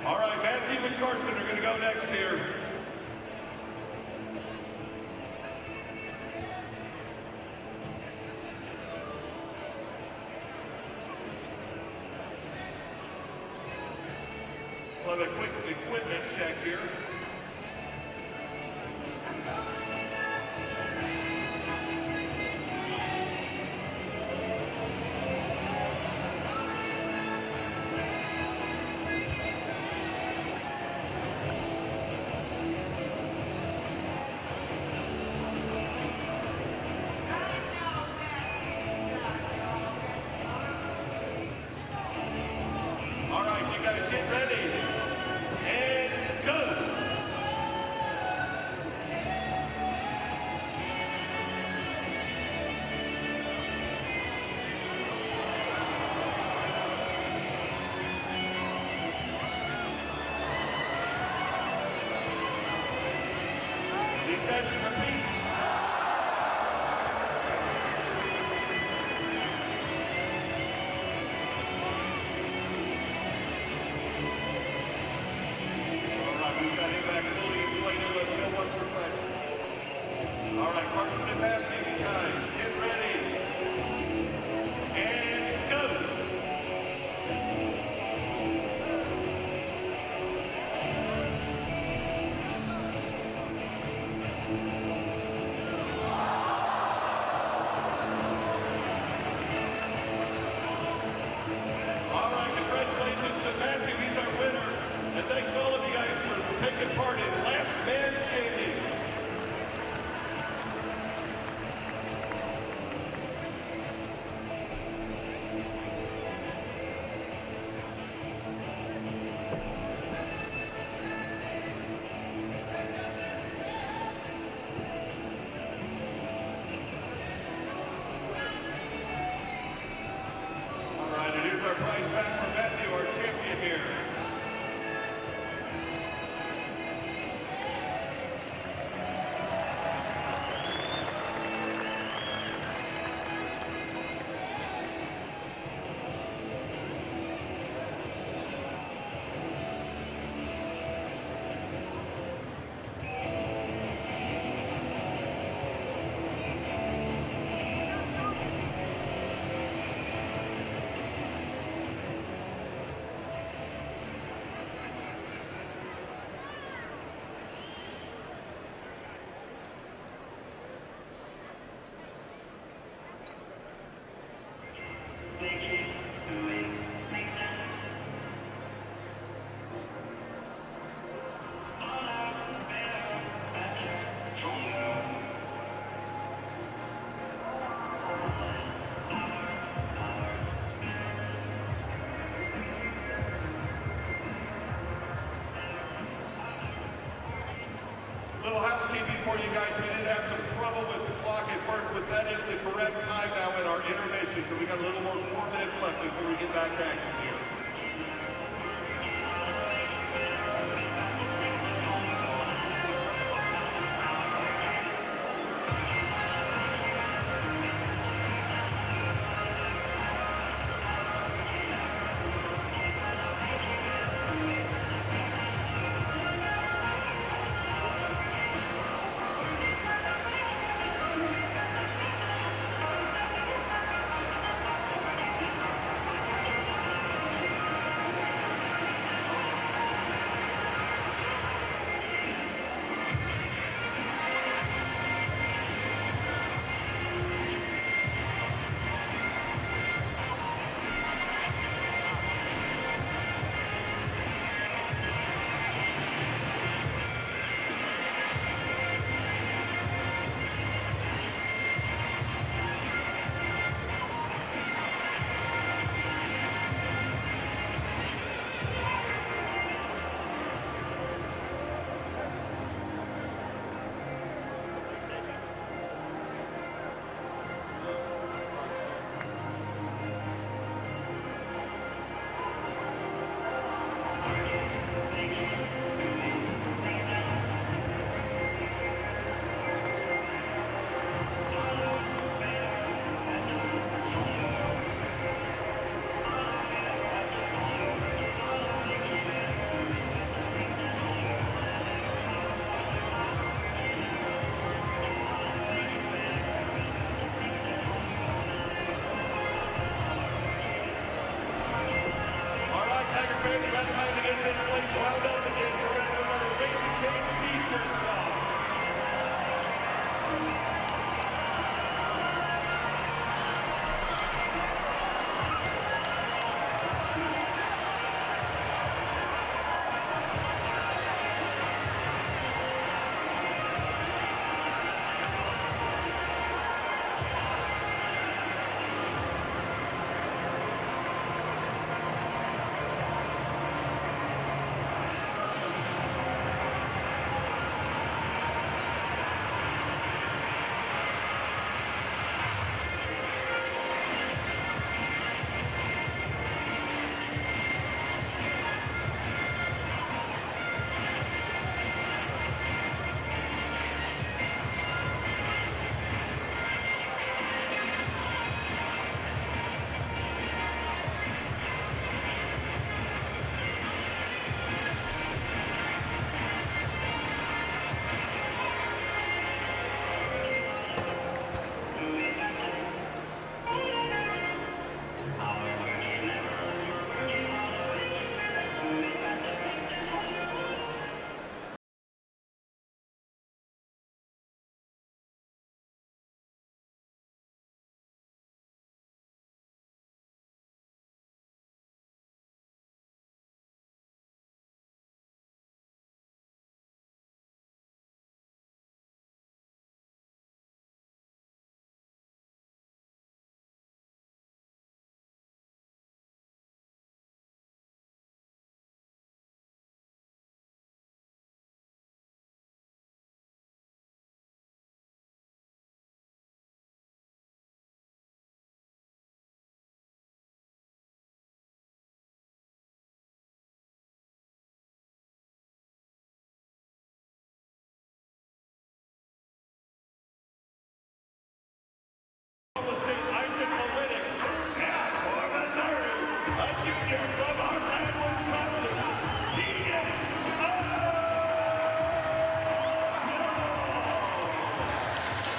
All right, Matthew and Carson are going to go next here. We'll have a quick equipment check here. Little housekeeping for you guys. We did have some trouble with the clock at first, but that is the correct time now in our intermission. So we got a little more than 4 minutes left before we get back to action here. Fans, last time to get fifth place wound up against the red number Mason Cage T-shirt style.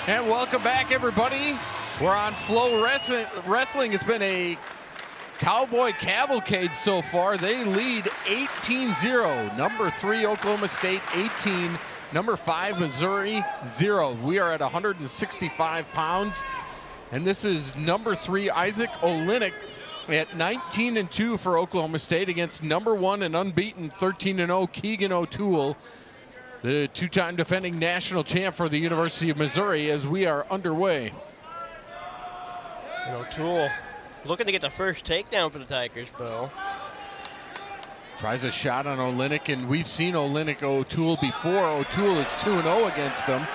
And welcome back, everybody. We're on FloWrestling. It's been a Cowboy cavalcade so far. They lead 18-0. Number 3, Oklahoma State, 18. Number 5, Missouri, 0. We are at 165 pounds. And this is number 3, Isaac Olenek, at 19-2 for Oklahoma State against number 1 and unbeaten 13-0 Keegan O'Toole, the two-time defending national champ for the University of Missouri, as we are underway.
And O'Toole looking to get the first takedown for the Tigers, Bo.
Tries a shot on Olenek, and we've seen Olenek O'Toole before. O'Toole is 2-0 against him.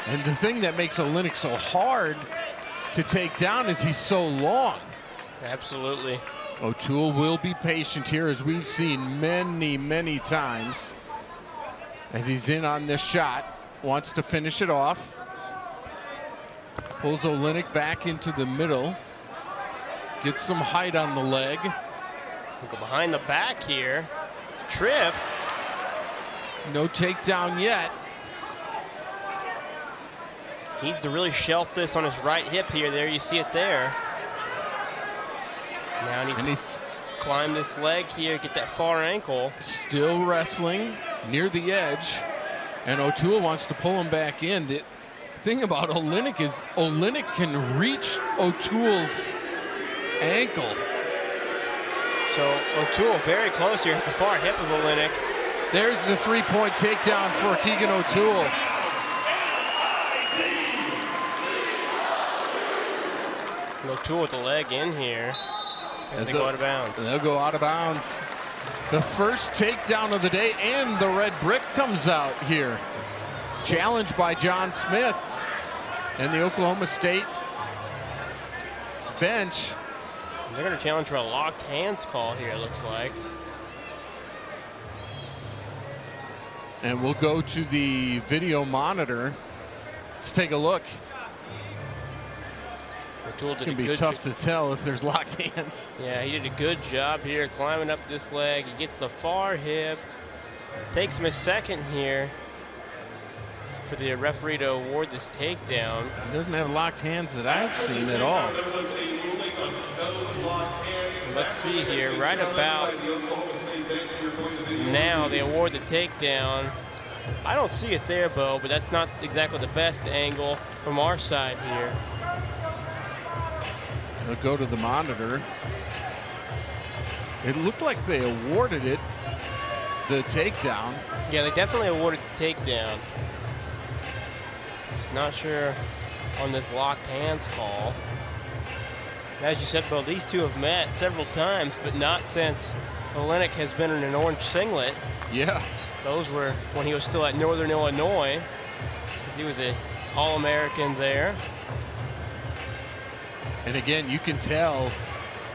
And the thing that makes Olenek so hard to take down is he's so long.
Absolutely.
O'Toole will be patient here, as we've seen many, many times. As he's in on this shot, wants to finish it off. Pulls Olenek back into the middle. Gets some height on the leg.
We'll go behind the back here. Trip.
No takedown yet.
Needs to really shelf this on his right hip here. There, you see it there. Now he needs to climb this leg here, get that far ankle.
Still wrestling near the edge, and O'Toole wants to pull him back in. The thing about Olenek is Olenek can reach O'Toole's ankle.
So O'Toole very close here. It's the far hip of Olenek.
There's the three-point takedown for Keegan O'Toole.
O'Toole with the leg in here. As they go out of bounds.
They'll go out of bounds. The first takedown of the day, and the red brick comes out here. Challenged by John Smith and the Oklahoma State bench.
They're going to challenge for a locked hands call here, it looks like.
And we'll go to the video monitor. Let's take a look. It's going to be tough to tell if there's locked hands.
Yeah, he did a good job here climbing up this leg. He gets the far hip. Takes him a second here for the referee to award this takedown.
He doesn't have locked hands that I've seen at all.
There was a ruling on those locked hands.
Let's see here. Right about now, they award the takedown. I don't see it there, Bo, but that's not exactly the best angle from our side here.
They'll go to the monitor. It looked like they awarded it the takedown.
Yeah, they definitely awarded the takedown. Just not sure on this locked hands call. As you said, Bo, these two have met several times, but not since Olenek has been in an orange singlet.
Yeah.
Those were when he was still at Northern Illinois, because he was an All-American there.
And again, you can tell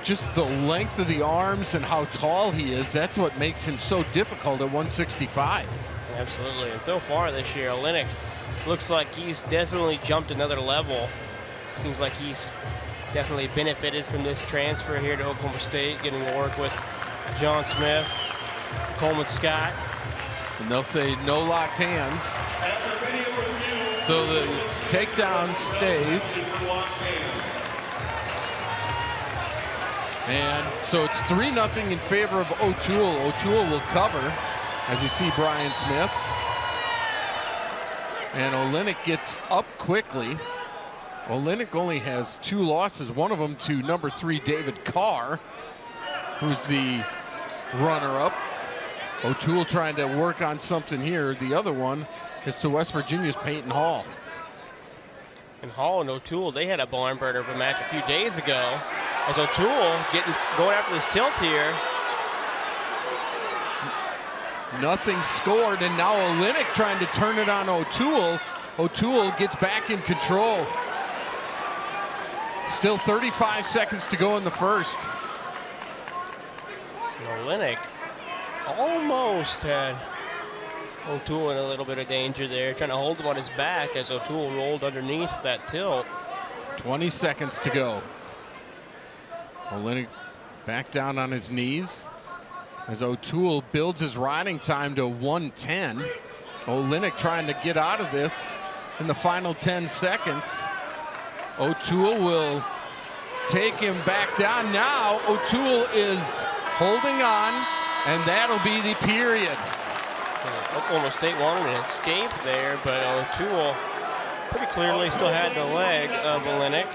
just the length of the arms and how tall he is. That's what makes him so difficult at 165.
Absolutely. And so far this year, Olenek looks like he's definitely jumped another level. Seems like he's definitely benefited from this transfer here to Oklahoma State, getting to work with John Smith, Coleman Scott.
And they'll say no locked hands. So the takedown stays. And so it's 3-0 in favor of O'Toole. O'Toole will cover, as you see Brian Smith. And Olenek gets up quickly. Olenek only has 2 losses, one of them to number 3 David Carr, who's the runner-up. O'Toole trying to work on something here. The other one is to West Virginia's Peyton Hall.
And Hall and O'Toole, they had a barn burner of a match a few days ago. As O'Toole going after this tilt here.
Nothing scored, and now Olenek trying to turn it on O'Toole. O'Toole gets back in control. Still 35 seconds to go in the first.
Olenek almost had O'Toole in a little bit of danger there, trying to hold him on his back as O'Toole rolled underneath that tilt.
20 seconds to go. Olenek back down on his knees as O'Toole builds his riding time to 110. Olenek trying to get out of this in the final 10 seconds. O'Toole will take him back down. Now O'Toole is holding on, and that'll be the period.
Oklahoma State wanted an escape there, but O'Toole pretty clearly still had the leg of Olenek.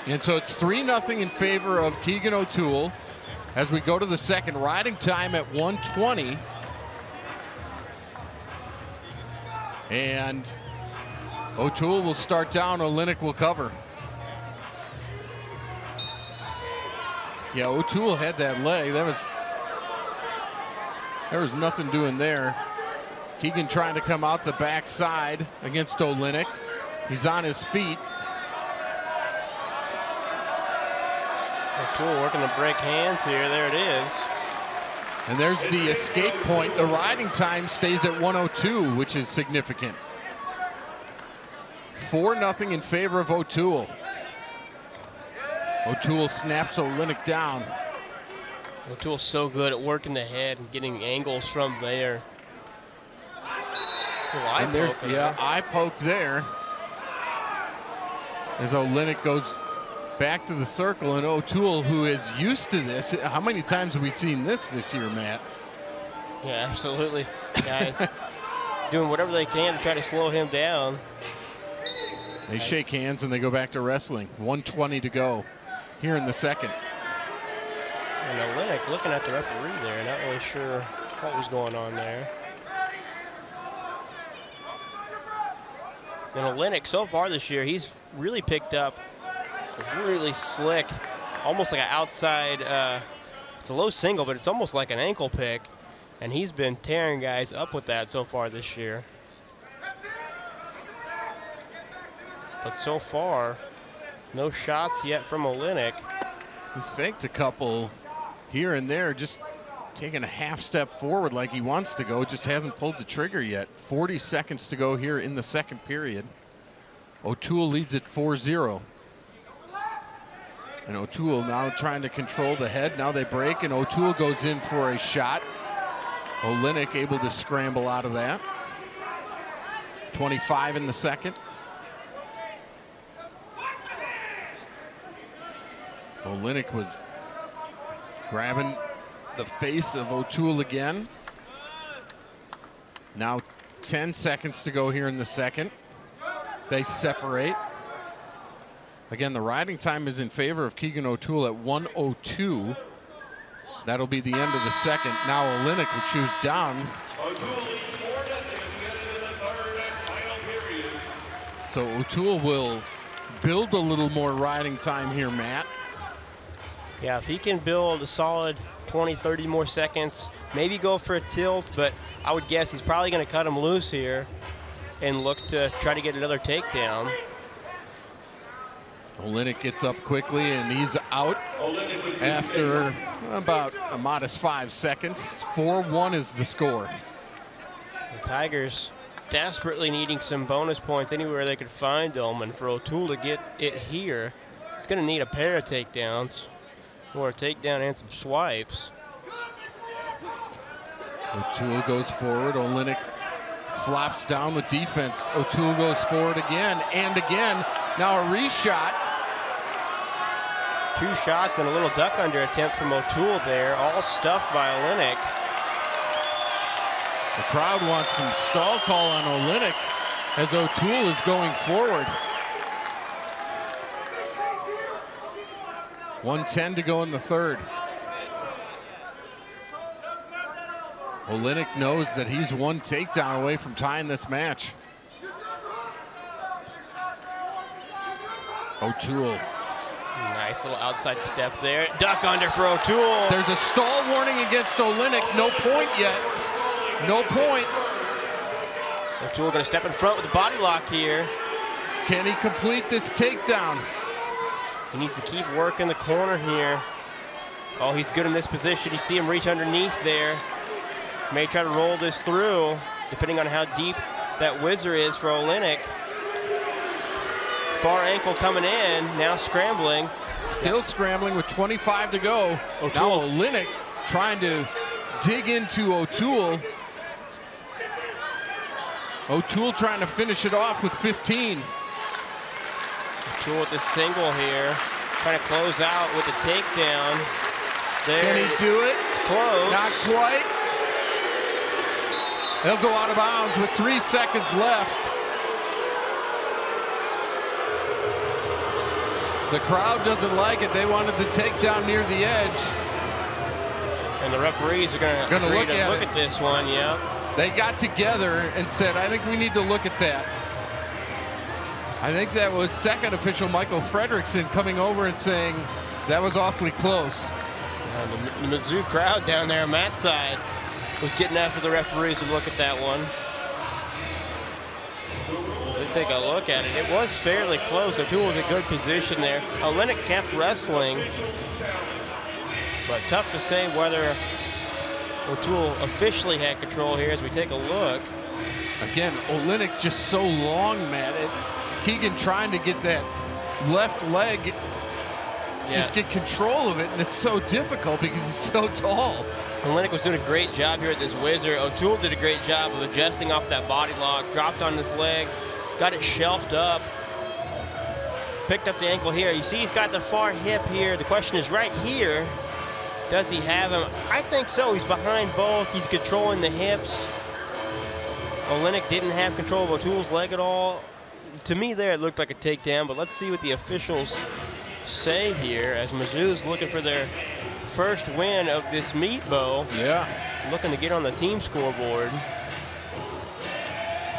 And so it's 3-0 in favor of Keegan O'Toole as we go to the second. Riding time at 120. And O'Toole will start down, Olenek will cover. Yeah, O'Toole had that leg. There was nothing doing there. Keegan trying to come out the backside against Olenek. He's on his feet.
O'Toole working to break hands here. There it is.
And there's the escape point. The riding time stays at 102, which is significant. 4-0 in favor of O'Toole. O'Toole snaps Olenek down.
O'Toole's so good at working the head and getting angles from there.
And there's, eye poke there. As Olenek goes back to the circle, and O'Toole, who is used to this. How many times have we seen this year, Matt?
Yeah, absolutely. Guys doing whatever they can to try to slow him down.
They shake hands and they go back to wrestling. 1:20 to go here in the second.
And Olenek looking at the referee there, not really sure what was going on there. And Olenek, so far this year, he's really picked up really slick, almost like an outside, it's a low single, but it's almost like an ankle pick. And he's been tearing guys up with that so far this year. But so far, no shots yet from Olenek.
He's faked a couple here and there, just taking a half step forward like he wants to go, just hasn't pulled the trigger yet. 40 seconds to go here in the second period. O'Toole leads at 4-0. And O'Toole now trying to control the head. Now they break, and O'Toole goes in for a shot. Olenek able to scramble out of that. 25 in the second. Olenek was grabbing the face of O'Toole again. Now 10 seconds to go here in the second. They separate. Again, the riding time is in favor of Keegan O'Toole at 1:02. That'll be the end of the second. Now Olenek will choose down. So O'Toole will build a little more riding time here, Matt.
Yeah, if he can build a solid 20, 30 more seconds, maybe go for a tilt, but I would guess he's probably going to cut him loose here and look to try to get another takedown.
Olenek gets up quickly, and he's out after about a modest 5 seconds. 4-1 is the score.
The Tigers desperately needing some bonus points anywhere they could find them, and for O'Toole to get it here, he's going to need a pair of takedowns, or a takedown and some swipes.
O'Toole goes forward. Olenek flops down with defense. O'Toole goes forward again and again. Now a reshot.
2 shots and a little duck under attempt from O'Toole there, all stuffed by Olenek.
The crowd wants some stall call on Olenek as O'Toole is going forward. 1:10 to go in the third. Olenek knows that he's one takedown away from tying this match. O'Toole.
Nice little outside step there. Duck under for O'Toole.
There's a stall warning against Olenek. No point yet. No point.
O'Toole going to step in front with the body lock here.
Can he complete this takedown?
He needs to keep working the corner here. Oh, he's good in this position. You see him reach underneath there. May try to roll this through, depending on how deep that whizzer is for Olenek. Far ankle coming in, now scrambling.
Still scrambling with 25 to go. Now Olenek trying to dig into O'Toole. O'Toole trying to finish it off with 15.
O'Toole with the single here, trying to close out with the takedown. There.
Can he do it?
It's close.
Not quite. They'll go out of bounds with 3 seconds left. The crowd doesn't like it. They wanted the takedown near the edge.
And the referees are going to look at this one, yeah.
They got together and said, I think we need to look at that. I think that was second official Michael Fredrickson coming over and saying that was awfully close.
The Mizzou crowd down there on Matt's side was getting after the referees to look at that one. As they take a look at it, it was fairly close. O'Toole was in a good position there. Olenek kept wrestling, but tough to say whether O'Toole officially had control here as we take a look.
Again, Olenek just so long, Matt. Keegan trying to get that left leg, just get control of it, and it's so difficult because he's so tall.
Olenek was doing a great job here at this whizzer. O'Toole did a great job of adjusting off that body lock, dropped on his leg, got it shelved up, picked up the ankle here. You see he's got the far hip here. The question is right here, does he have him? I think so. He's behind both. He's controlling the hips. Olenek didn't have control of O'Toole's leg at all. To me there, it looked like a takedown, but let's see what the officials say here as Mizzou's looking for their first win of this meet, Bo.
Yeah.
Looking to get on the team scoreboard.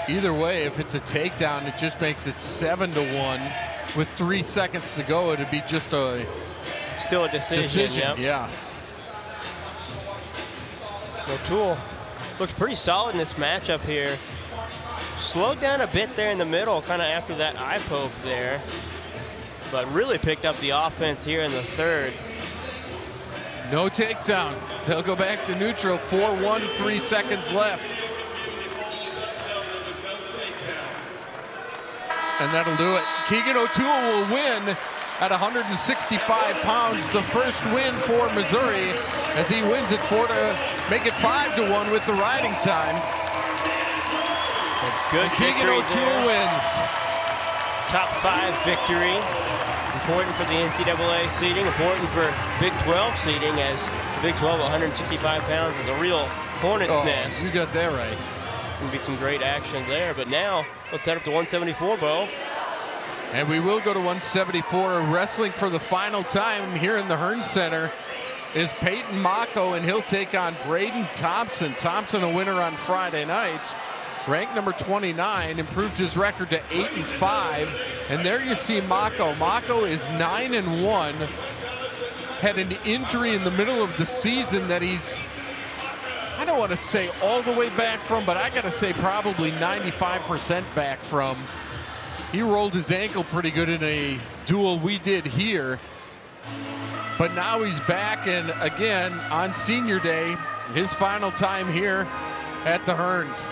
Either way, if it's a takedown, it just makes it 7-1. With 3 seconds to go, it'd be just a...
Still a decision. Yep.
Yeah.
O'Toole looks pretty solid in this matchup here. Slowed down a bit there in the middle, kind of after that eye poke there. But really picked up the offense here in the third.
No takedown. They'll go back to neutral. 4-1, 3 seconds left. And that'll do it. Keegan O'Toole will win at 165 pounds. The first win for Missouri as he wins it to make it 5-1 with the riding time.
Good
Keegan O'Toole wins.
Top 5 victory. important for the NCAA seeding, important for Big 12 seeding, as the Big 12 at 165 pounds is a real hornet's nest.
You got that right.
Going to be some great action there. But now, let's head up to 174, Bo.
And we will go to 174. Wrestling for the final time here in the Hearn Center is Peyton Mako, and he'll take on Braden Thompson. Thompson, a winner on Friday night. Ranked number 29, improved his record to 8-5. And there you see Mako. Mako is 9-1. Had an injury in the middle of the season that he's, I don't want to say all the way back from, but I got to say probably 95% back from. He rolled his ankle pretty good in a duel we did here. But now he's back, and again, on senior day, his final time here at the Hearns.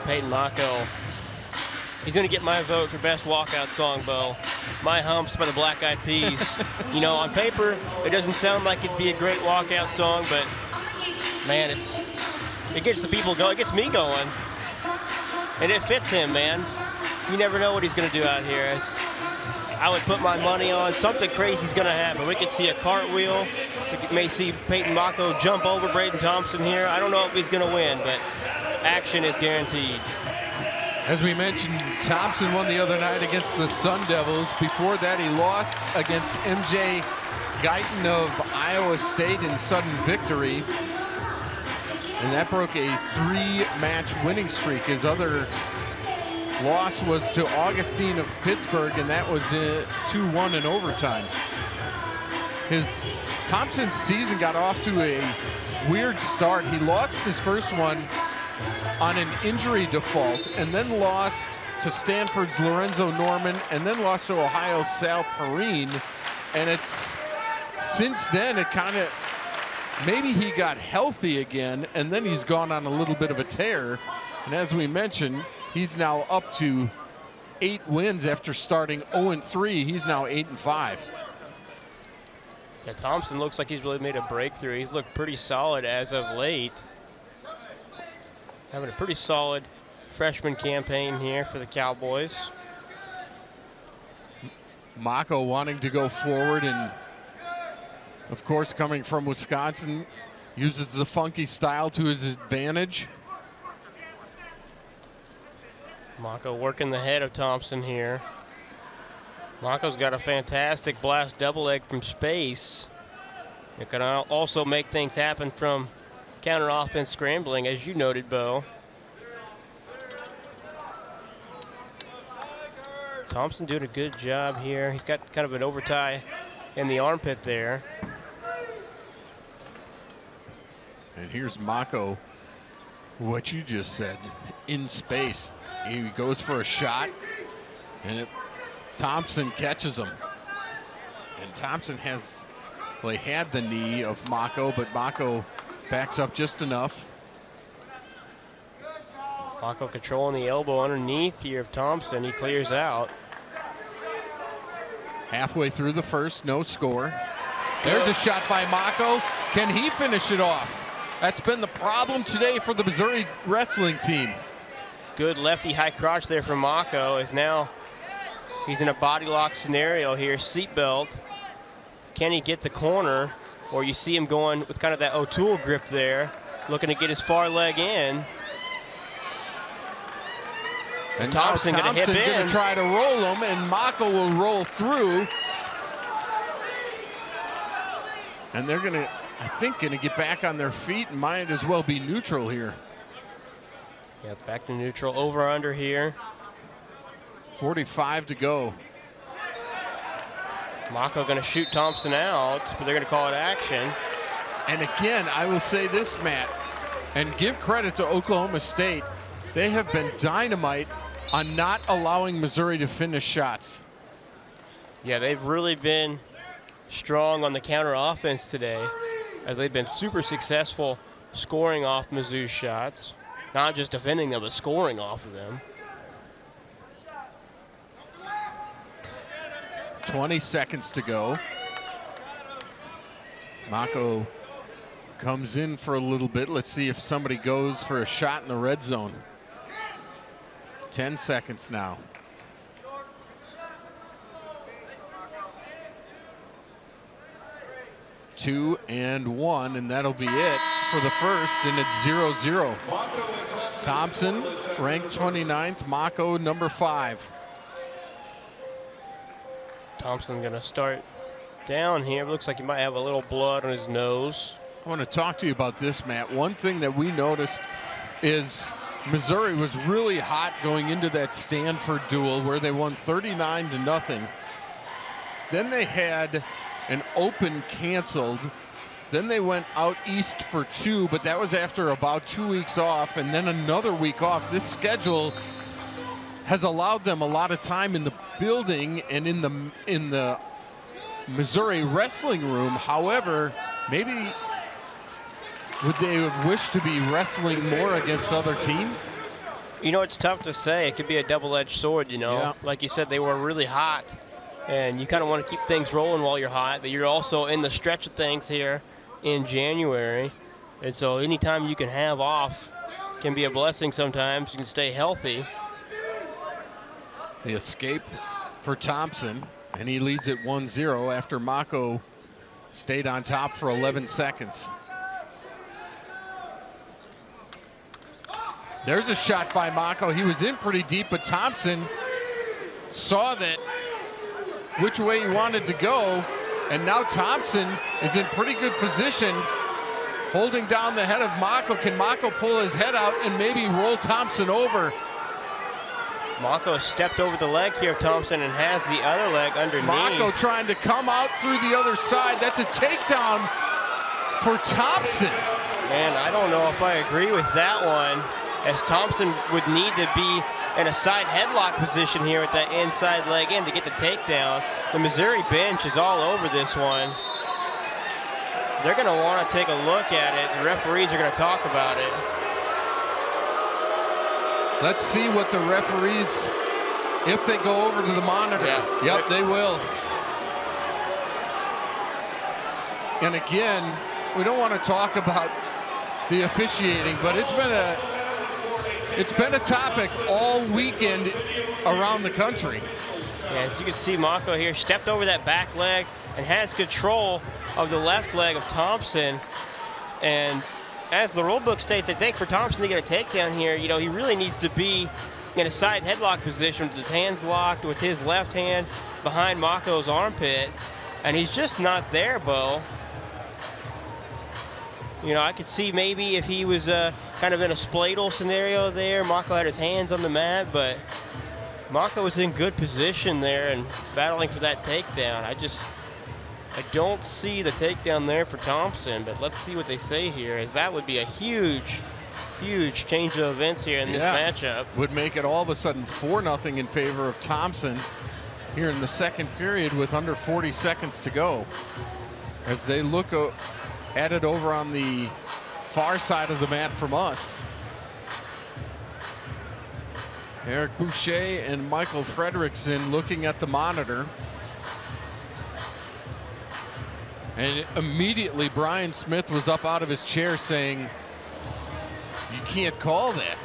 Peyton Mako. He's going to get my vote for best walkout song, Bo. My Humps by the Black Eyed Peas. You know, on paper, it doesn't sound like it'd be a great walkout song, but man, it gets the people going. It gets me going. And it fits him, man. You never know what he's going to do out here. I would put my money on something crazy is going to happen. We could see a cartwheel. We may see Peyton Mako jump over Braden Thompson here. I don't know if he's going to win, but action is guaranteed.
As we mentioned, Thompson won the other night against the Sun Devils. Before that, he lost against MJ Guyton of Iowa State in sudden victory. And that broke a 3-match winning streak. His other loss was to Augustine of Pittsburgh, and that was 2-1 in overtime. Thompson's season got off to a weird start. He lost his first one on an injury default, and then lost to Stanford's Lorenzo Norman, and then lost to Ohio's Sal Perrine. And it's since then it kind of, maybe he got healthy again, and then he's gone on a little bit of a tear. And as we mentioned, he's now up to 8 wins after starting 0-3. He's now 8-5.
Yeah, Thompson looks like he's really made a breakthrough. He's looked pretty solid as of late. Having a pretty solid freshman campaign here for the Cowboys.
Mako wanting to go forward, and of course, coming from Wisconsin, uses the funky style to his advantage.
Mako working the head of Thompson here. Mako's got a fantastic blast double leg from space. It can also make things happen from counter offense scrambling, as you noted, Bo. Thompson doing a good job here. He's got kind of an overtie in the armpit there.
And here's Mako, what you just said, in space. He goes for a shot, and Thompson catches him. And Thompson has, well, he had the knee of Mako, but Mako backs up just enough.
Mako controlling the elbow underneath here of Thompson. He clears out.
Halfway through the first, no score. There's a shot by Mako. Can he finish it off? That's been the problem today for the Missouri wrestling team.
Good lefty high crotch there from Mako. Is now he's in a body lock scenario here. Seatbelt. Can he get the corner? Or you see him going with kind of that O'Toole grip there, looking to get his far leg in.
And
Thompson
now
going
to try to roll him, and Mako will roll through. And they're going to, I think, going to get back on their feet and might as well be neutral here.
Yeah, back to neutral. Over under here.
45 to go.
Mako going to shoot Thompson out, but they're going to call it action.
And again, I will say this, Matt, and give credit to Oklahoma State. They have been dynamite on not allowing Missouri to finish shots.
Yeah, they've really been strong on the counter offense today, as they've been super successful scoring off Mizzou's shots. Not just defending them, but scoring off of them.
20 seconds to go. Mako comes in for a little bit. Let's see if somebody goes for a shot in the red zone. 10 seconds now. 2 and 1, and that'll be it for the first, and it's 0-0. Thompson ranked 29th, Mako number 5.
Thompson gonna start down here. Looks like he might have a little blood on his nose.
I want to talk to you about this, Matt. One thing that we noticed is Missouri was really hot going into that Stanford duel where they won 39-0. Then they had an open canceled. Then they went out east for 2, but that was after about 2 weeks off, and then another week off. This schedule has allowed them a lot of time in the building and in the Missouri wrestling room. However, maybe would they have wished to be wrestling more against other teams?
You know, it's tough to say. It could be a double-edged sword, you know.
Yeah.
Like you said, they were really hot, and you kind of want to keep things rolling while you're hot, but you're also in the stretch of things here in January. And so anytime you can have off can be a blessing sometimes. You can stay healthy.
The escape for Thompson, and he leads at 1-0 after Mako stayed on top for 11 seconds. There's a shot by Mako. He was in pretty deep, but Thompson saw that which way he wanted to go, and now Thompson is in pretty good position holding down the head of Mako. Can Mako pull his head out and maybe roll Thompson over?
Mako stepped over the leg here of Thompson and has the other leg underneath.
Mako trying to come out through the other side. That's a takedown for Thompson.
Man, I don't know if I agree with that one, as Thompson would need to be in a side headlock position here with that inside leg in to get the takedown. The Missouri bench is all over this one. They're going to want to take a look at it. The referees are going to talk about it.
Let's see what the referees, if they go over to the monitor.
Yeah.
Yep, they will. And again, we don't want to talk about the officiating, but it's been a topic all weekend around the country.
Yeah, as you can see, Mako here stepped over that back leg and has control of the left leg of Thompson. And as the rule book states, I think for Thompson to get a takedown here, you know, he really needs to be in a side headlock position with his hands locked, with his left hand behind Mako's armpit. And he's just not there, Bo. You know, I could see maybe if he was kind of in a spladle scenario there, Mako had his hands on the mat, but Mako was in good position there and battling for that takedown. I don't see the takedown there for Thompson, but let's see what they say here, as that would be a huge, huge change of events here in this matchup.
Would make it all of a sudden 4-0 in favor of Thompson here in the second period with under 40 seconds to go. As they look at it over on the far side of the mat from us. Eric Boucher and Michael Fredrickson looking at the monitor. And immediately Brian Smith was up out of his chair saying, you can't call that.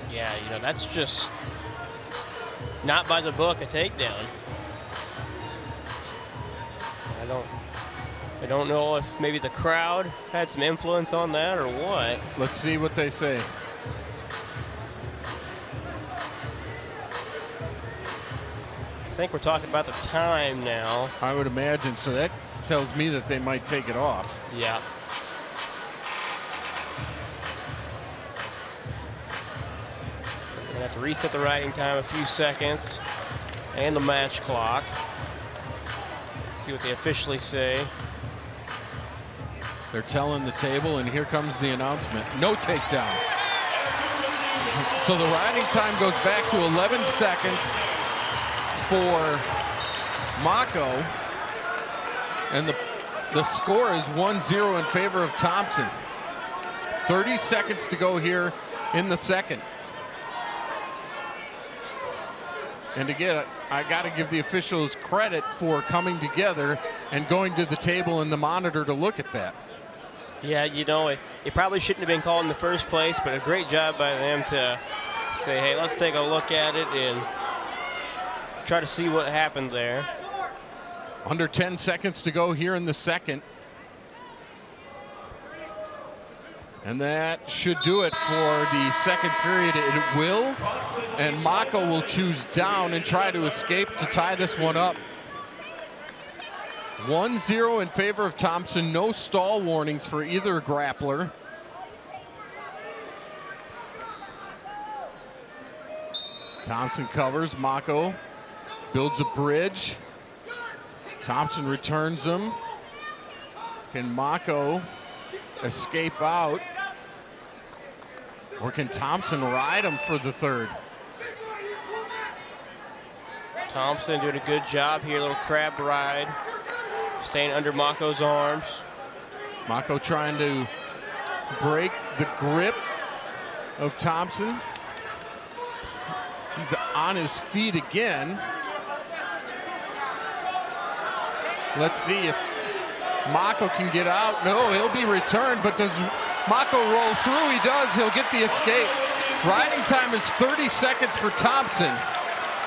Yeah, you know, that's just not by the book, a takedown. I don't know if maybe the crowd had some influence on that or what.
Let's see what they say.
I think we're talking about the time now.
I would imagine, so that tells me that they might take it off.
Yeah. So we're gonna have to reset the riding time a few seconds and the match clock. Let's see what they officially say.
They're telling the table, and here comes the announcement. No takedown. So the riding time goes back to 11 seconds for Mako. And the score is 1-0 in favor of Thompson. 30 seconds to go here in the second. And again, I got to give the officials credit for coming together and going to the table and the monitor to look at that.
Yeah, you know, it probably shouldn't have been called in the first place, but a great job by them to say, hey, let's take a look at it and try to see what happened there.
Under 10 seconds to go here in the second. And that should do it for the second period. It will. And Mako will choose down and try to escape to tie this one up. 1-0 in favor of Thompson. No stall warnings for either grappler. Thompson covers. Mako builds a bridge. Thompson returns them. Can Mako escape out? Or can Thompson ride him for the third?
Thompson doing a good job here, a little crab ride. Staying under Mako's arms.
Mako trying to break the grip of Thompson. He's on his feet again. Let's see if Mako can get out. No, he'll be returned, but does Mako roll through? He does. He'll get the escape. Riding time is 30 seconds for Thompson,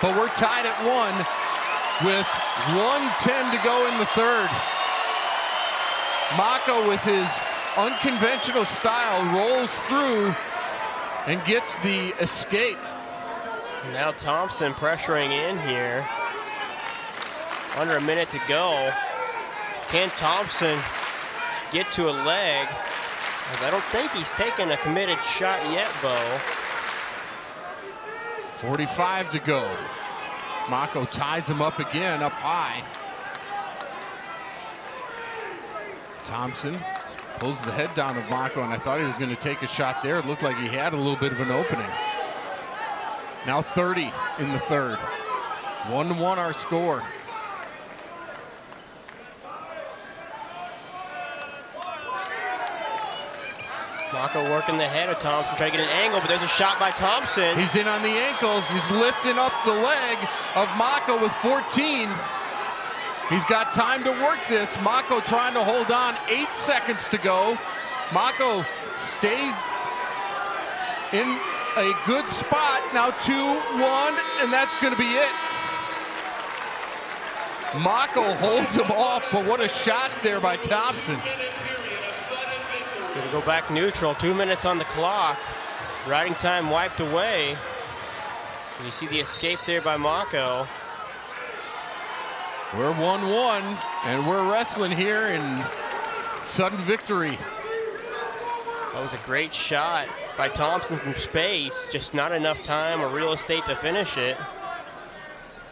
but we're tied at 1 with 1:10 to go in the third. Mako, with his unconventional style, rolls through and gets the escape.
Now Thompson pressuring in here. Under a minute to go. Can Thompson get to a leg? I don't think he's taken a committed shot yet, Bo.
45 to go. Mako ties him up again, up high. Thompson pulls the head down of Mako, and I thought he was going to take a shot there. It looked like he had a little bit of an opening. Now 30 in the third. 1-1 our score.
Mako working the head of Thompson, trying to get an angle, but there's a shot by Thompson.
He's in on the ankle. He's lifting up the leg of Mako with 14. He's got time to work this. Mako trying to hold on. 8 seconds to go. Mako stays in a good spot. Now 2-1, and that's going to be it. Mako holds him off, but what a shot there by Thompson.
Gonna go back neutral, 2 minutes on the clock. Riding time wiped away. And you see the escape there by Mako.
We're 1-1, and we're wrestling here in sudden victory.
That was a great shot by Thompson from space. Just not enough time or real estate to finish it.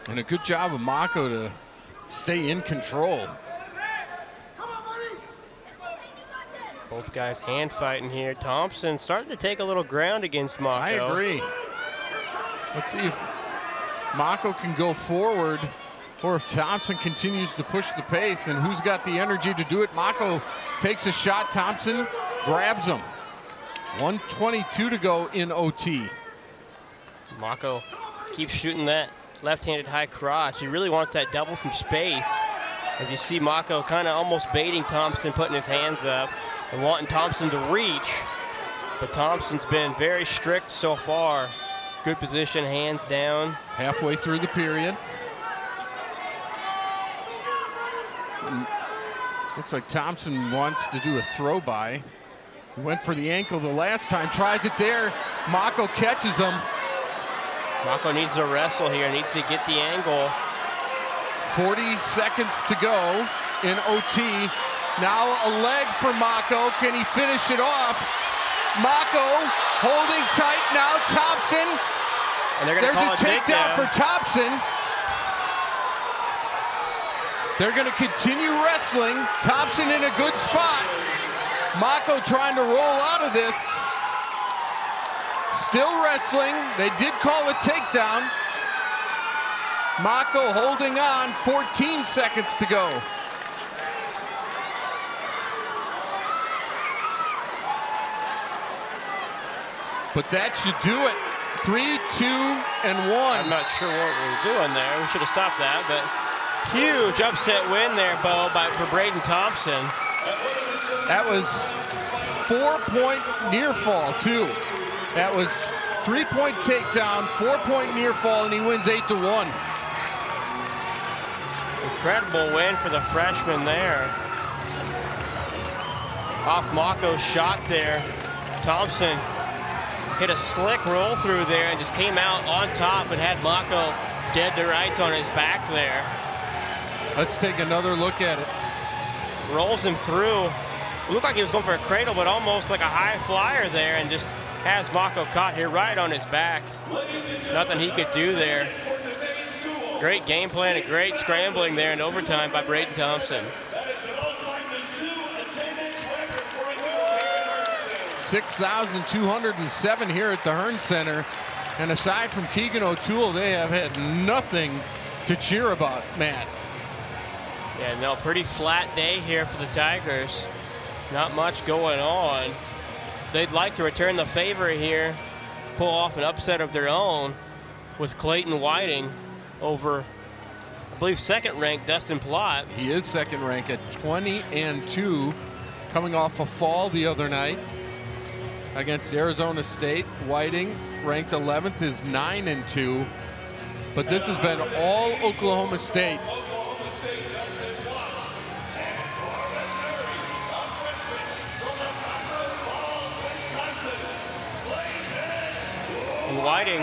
And a good job of Mako to stay in control.
Both guys hand fighting here. Thompson starting to take a little ground against Mako.
I agree. Let's see if Mako can go forward or if Thompson continues to push the pace, and who's got the energy to do it. Mako takes a shot. Thompson grabs him. 1:22 to go in OT.
Mako keeps shooting that left-handed high crotch. He really wants that double from space. As you see Mako kind of almost baiting Thompson, putting his hands up and wanting Thompson to reach. But Thompson's been very strict so far. Good position, hands down.
Halfway through the period. Looks like Thompson wants to do a throw by. He went for the ankle the last time, tries it there. Mako catches him.
Mako needs to wrestle here, needs to get the angle.
40 seconds to go in OT. Now a leg for Mako. Can he finish it off? Mako holding tight now. Thompson.
And they're
There's
call
a takedown for Thompson. They're going to continue wrestling. Thompson in a good spot. Mako trying to roll out of this. Still wrestling. They did call a takedown. Mako holding on. 14 seconds to go. But that should do it. 3, 2, and 1.
I'm not sure what we're doing there. We should have stopped that, but huge upset win there, Bo, for Braden Thompson.
That was 4-point near fall, too. That was 3-point takedown, 4-point near fall, and he wins 8-1.
incredible win for the freshman there. Off Mako's shot there, Thompson hit a slick roll through there and just came out on top and had Mako dead to rights on his back there.
Let's take another look at it.
Rolls him through. It looked like he was going for a cradle, but almost like a high flyer there, and just has Mako caught here right on his back. Nothing he could do there. Great game plan and great scrambling there in overtime by Braden Thompson.
6,207 here at the Hearn Center. And aside from Keegan O'Toole, they have had nothing to cheer about, Matt.
Yeah, no, pretty flat day here for the Tigers. Not much going on. They'd like to return the favor here, pull off an upset of their own with Clayton Whiting over, I believe, second-ranked Dustin Plott.
He is second-ranked at 20-2, coming off a fall the other night against Arizona State. Whiting, ranked 11th, is 9-2, but this has been all Oklahoma State.
And Whiting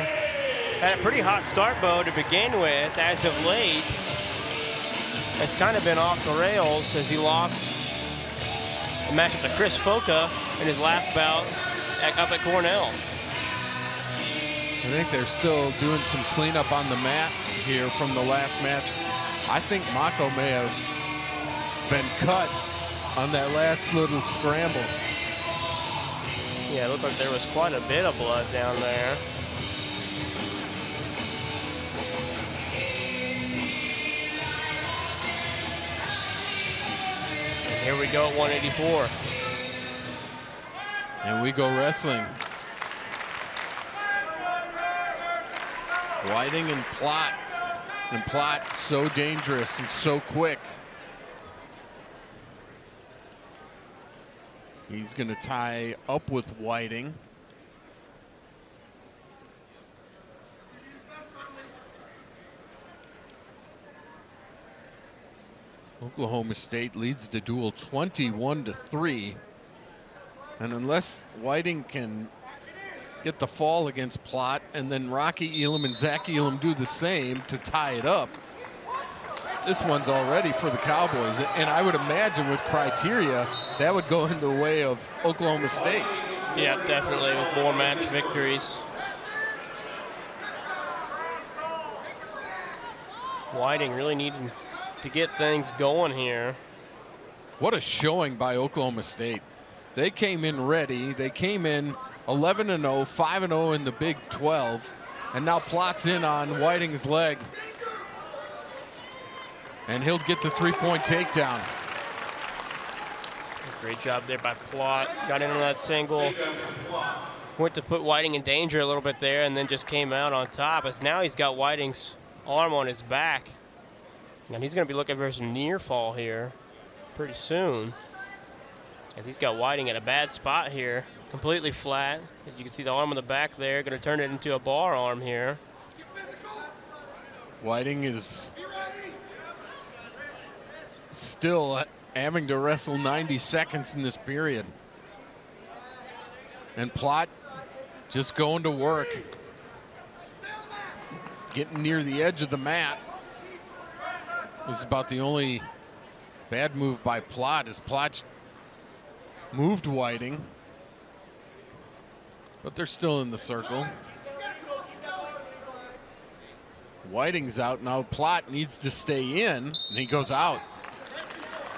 had a pretty hot start, Bo, to begin with. As of late, it's kind of been off the rails as he lost a matchup to Chris Foca in his last bout up at Cornell.
I think they're still doing some cleanup on the mat here from the last match. I think Mako may have been cut on that last little scramble.
Yeah, it looked like there was quite a bit of blood down there. And here we go at 184.
And we go wrestling. Whiting and Plott. And Plott so dangerous and so quick. He's going to tie up with Whiting. Oklahoma State leads the duel 21-3. And unless Whiting can get the fall against Plott and then Rocky Elam and Zach Elam do the same to tie it up, this one's already for the Cowboys. And I would imagine with criteria, that would go in the way of Oklahoma State.
Yeah, definitely, with more match victories. Whiting really needing to get things going here.
What a showing by Oklahoma State. They came in ready. They came in 11-0, 5-0 in the Big 12, and now Plott's in on Whiting's leg. And he'll get the three-point takedown.
Great job there by Plott. Got in on that single. Went to put Whiting in danger a little bit there and then just came out on top. As now he's got Whiting's arm on his back. And he's going to be looking for some near fall here pretty soon. As he's got Whiting at a bad spot here. Completely flat. As you can see the arm on the back there. Going to turn it into a bar arm here.
Whiting is still having to wrestle 90 seconds in this period. And Plott just going to work. Getting near the edge of the mat. This is about the only bad move by Plott, as Plott moved Whiting. But they're still in the circle. Whiting's out now. Plott needs to stay in, and he goes out.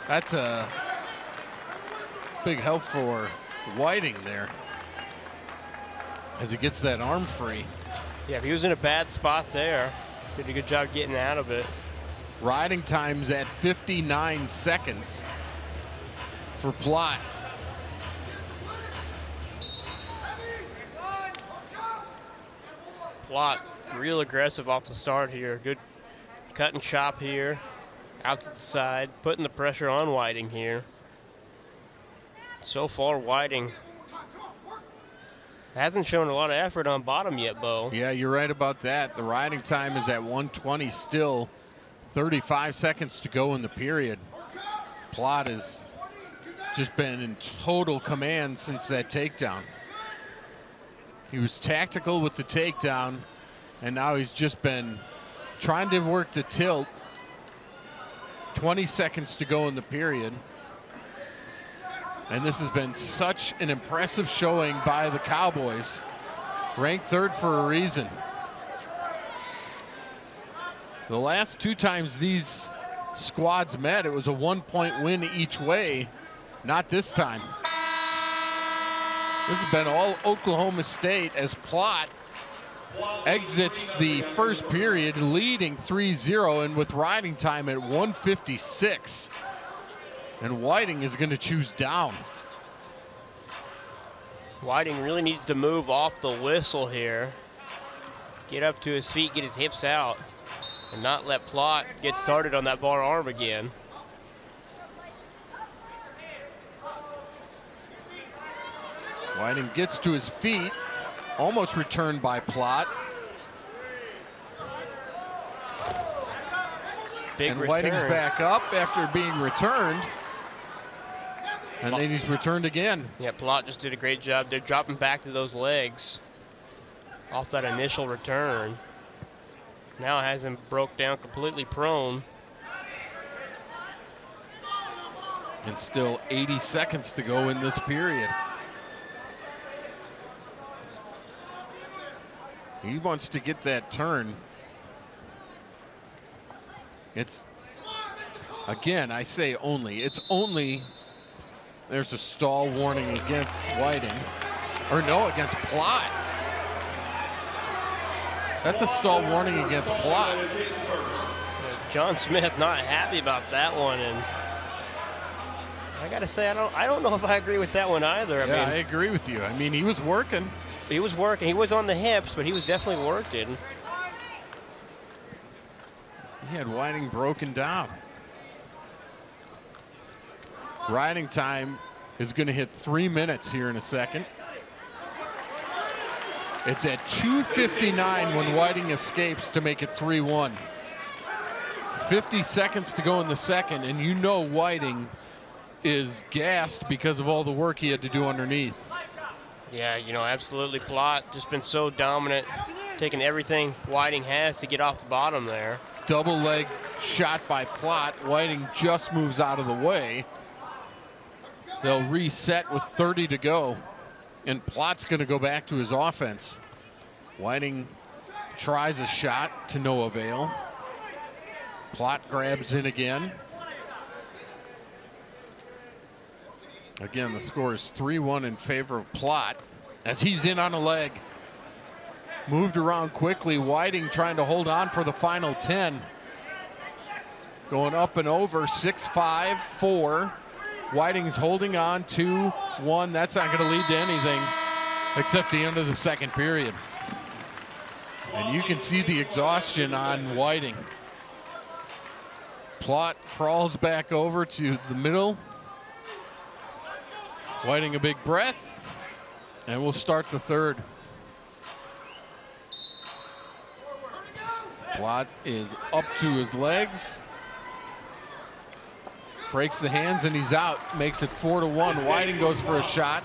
That's a big help for Whiting there as he gets that arm free.
Yeah, he was in a bad spot there. Did a good job getting out of it.
Riding time's at 59 seconds for Plott.
Plott real aggressive off the start here. Good cut and chop here. Out to the side, putting the pressure on Whiting here. So far, Whiting hasn't shown a lot of effort on bottom yet, Bo.
Yeah, you're right about that. The riding time is at 1:20 still. 35 seconds to go in the period. Plott has just been in total command since that takedown. He was tactical with the takedown, and now he's just been trying to work the tilt. 20 seconds to go in the period. And this has been such an impressive showing by the Cowboys. Ranked third for a reason. The last 2 times these squads met, it was a 1-point win each way. Not this time. This has been all Oklahoma State as Plott exits the first period leading 3-0 and with riding time at 1:56. And Whiting is going to choose down.
Whiting really needs to move off the whistle here. Get up to his feet, get his hips out, and not let Plott get started on that bar arm again.
Whiting gets to his feet, almost returned by Plott.
Big
and
return.
Whiting's back up after being returned. And then he's returned again.
Yeah, Plott just did a great job. They're dropping back to those legs off that initial return. Now has him broke down completely prone.
And still 80 seconds to go in this period. He wants to get that turn. It's, again, I say only. It's only, there's a stall warning against Whiting. Or no, against Plott. That's a stall warning against Plott.
John Smith not happy about that one, and I gotta say I don't know if I agree with that one either.
I agree with you. I mean, he was working.
He was working. He was on the hips, but he was definitely working.
He had Whiting broken down. Riding time is going to hit 3 minutes here in a second. It's at 2:59 when Whiting escapes to make it 3-1. 50 seconds to go in the second, and you know Whiting is gassed because of all the work he had to do underneath.
Yeah, you know, absolutely. Plott just been so dominant, taking everything Whiting has to get off the bottom there.
Double leg shot by Plott. Whiting just moves out of the way. They'll reset with 30 to go. And Plott's going to go back to his offense. Whiting tries a shot to no avail. Plott grabs in again. Again, the score is 3-1 in favor of Plott as he's in on a leg. Moved around quickly. Whiting trying to hold on for the final 10. Going up and over, 6-5, 4. Whiting's holding on, 2-1. That's not going to lead to anything except the end of the second period. And you can see the exhaustion on Whiting. Plott crawls back over to the middle. Whiting a big breath, and we'll start the third. Plott is up to his legs. Breaks the hands and he's out. Makes it 4-1. Whiting goes for a shot.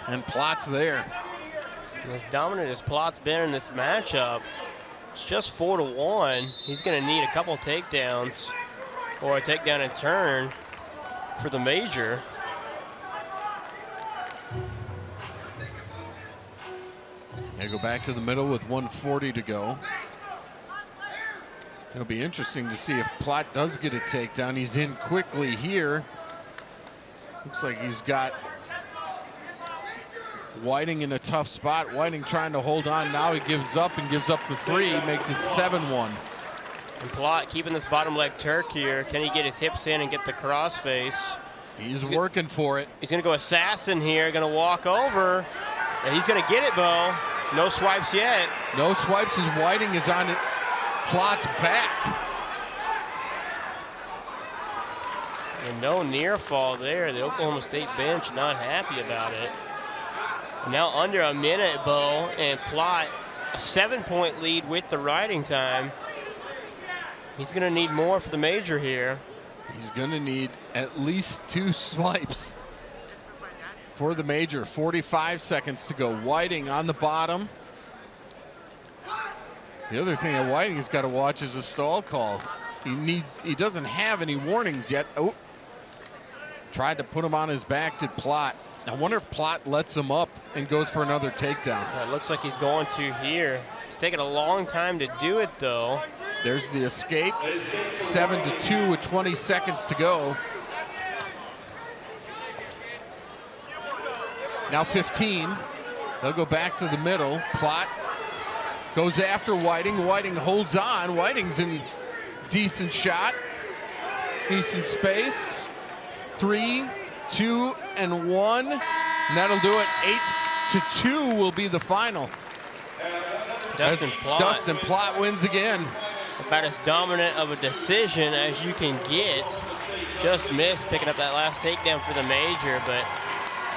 And Plott's there.
And as dominant as Plott's been in this matchup, it's just 4-1. He's going to need a couple takedowns or a takedown and turn for the major.
They go back to the middle with 1:40 to go. It'll be interesting to see if Plott does get a takedown. He's in quickly here. Looks like he's got Whiting in a tough spot. Whiting trying to hold on. Now he gives up and gives up the 3. Makes it 7-1.
And Plott keeping this bottom leg Turk here. Can he get his hips in and get the crossface?
He's working for it.
He's going to go assassin here. Going to walk over. And he's going to get it, Bo. No swipes yet.
No swipes as Whiting is on Plott's back.
And no near fall there. The Oklahoma State bench not happy about it. Now under a minute, Bo, and Plott a 7-point lead with the riding time. He's going to need more for the major here.
He's going to need at least 2 swipes for the major. 45 seconds to go. Whiting on the bottom. The other thing that Whiting's got to watch is a stall call. He doesn't have any warnings yet. Oh, tried to put him on his back, did Plot. I wonder if Plot lets him up and goes for another takedown.
It looks like he's going to here. It's taking a long time to do it, though.
There's the escape. 7-2 with 20 seconds to go. Now 15. They'll go back to the middle. Plot goes after Whiting. Whiting holds on. Whiting's in decent shot. Decent space. 3, 2, and 1. And that'll do it. 8-2 will be the final.
Dustin
Plot wins again.
About as dominant of a decision as you can get. Just missed picking up that last takedown for the major, but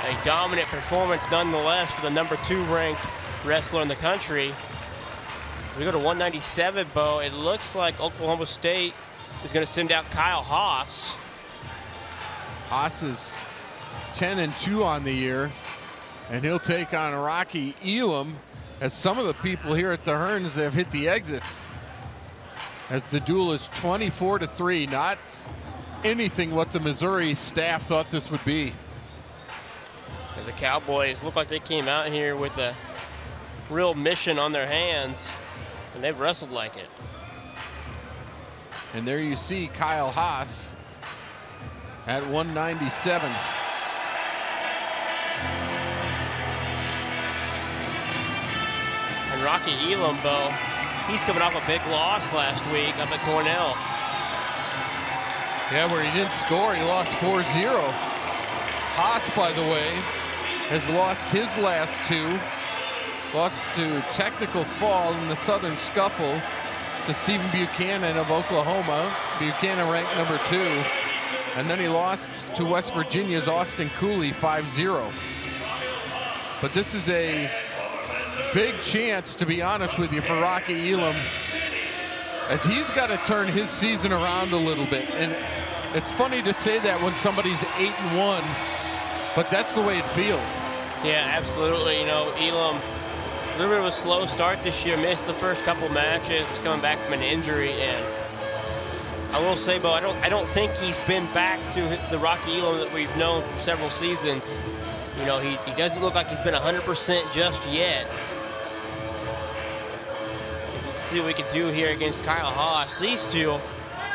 a dominant performance nonetheless for the number 2 ranked wrestler in the country. We go to 197, Bo. It looks like Oklahoma State is going to send out Kyle Haas.
Haas is 10-2 on the year, and he'll take on Rocky Elam, as some of the people here at the Hearns have hit the exits. As the duel is 24-3, not anything what the Missouri staff thought this would be.
And the Cowboys look like they came out here with a real mission on their hands, and they've wrestled like it.
And there you see Kyle Haas at 197.
And Rocky Elam, Bo, he's coming off a big loss last week up at Cornell.
Yeah, where he didn't score, he lost 4-0. Haas, by the way, has lost his last 2. Lost to technical fall in the Southern Scuffle to Stephen Buchanan of Oklahoma. Buchanan ranked number 2. And then he lost to West Virginia's Austin Cooley 5-0. But this is a big chance, to be honest with you, for Rocky Elam, as he's got to turn his season around a little bit. And it's funny to say that when somebody's 8-1, but that's the way it feels.
Yeah, absolutely. You know, Elam, a little bit of a slow start this year, missed the first couple matches, was coming back from an injury, and I will say, Bo, I don't think he's been back to the Rocky Elam that we've known for several seasons. You know, he doesn't look like he's been 100% just yet. Let's see what we can do here against Kyle Haas. These two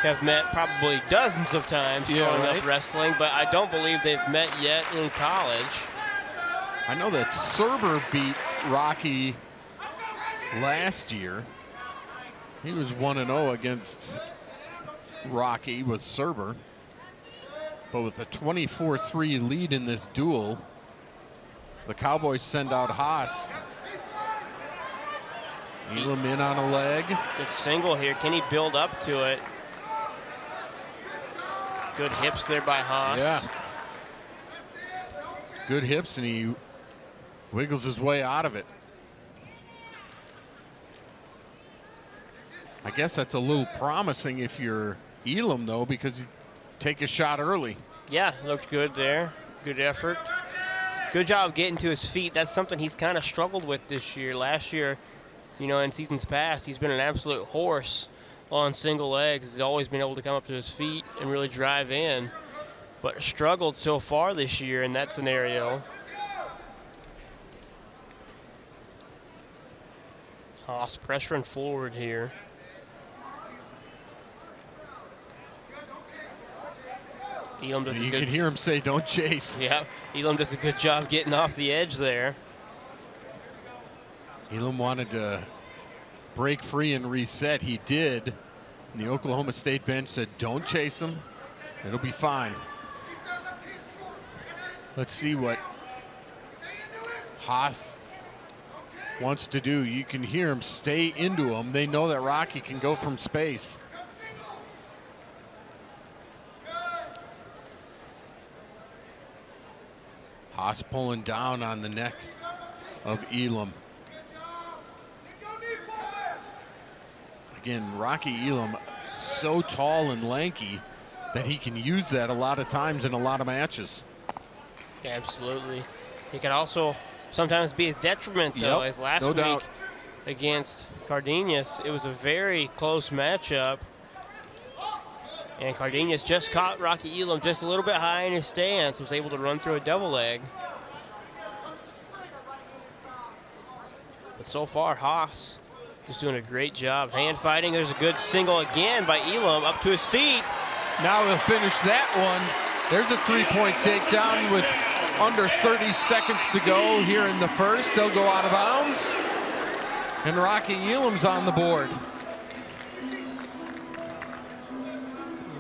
have met probably dozens of times growing up wrestling, but I don't believe they've met yet in college.
I know that Serber beat Rocky last year. He was 1-0 against Rocky with Serber. But with a 24-3 lead in this duel, the Cowboys send out Haas. Elam in on a leg.
Good single here. Can he build up to it? Good hips there by Haas.
Yeah. Good hips, and he wiggles his way out of it. I guess that's a little promising if you're Elam, though, because you take a shot early.
Yeah, looked good there. Good effort. Good job getting to his feet. That's something he's kind of struggled with this year. Last year, you know, in seasons past, he's been an absolute horse on single legs. He's always been able to come up to his feet and really drive in, but struggled so far this year in that scenario. Haas pressuring forward here. Elam does
you can hear him say, "Don't chase."
Yeah, Elam does a good job getting off the edge there.
Elam wanted to break free and reset. He did. And the Oklahoma State bench said, "Don't chase him. It'll be fine." Let's see what Haas wants to do. You can hear him stay into him. They know that Rocky can go from space. Haas pulling down on the neck of Elam. Again, Rocky Elam so tall and lanky that he can use that a lot of times in a lot of matches.
Absolutely. He can also sometimes be his detriment, though,
Yep,
as last
no
week
doubt.
against Cardenas, it was a very close matchup. And Cardenas just caught Rocky Elam just a little bit high in his stance, was able to run through a double leg. But so far, Haas is doing a great job. Hand fighting, there's a good single again by Elam, up to his feet.
Now we'll finish that one. There's a 3-point takedown with under 30 seconds to go here in the first. They'll go out of bounds. And Rocky Elam's on the board.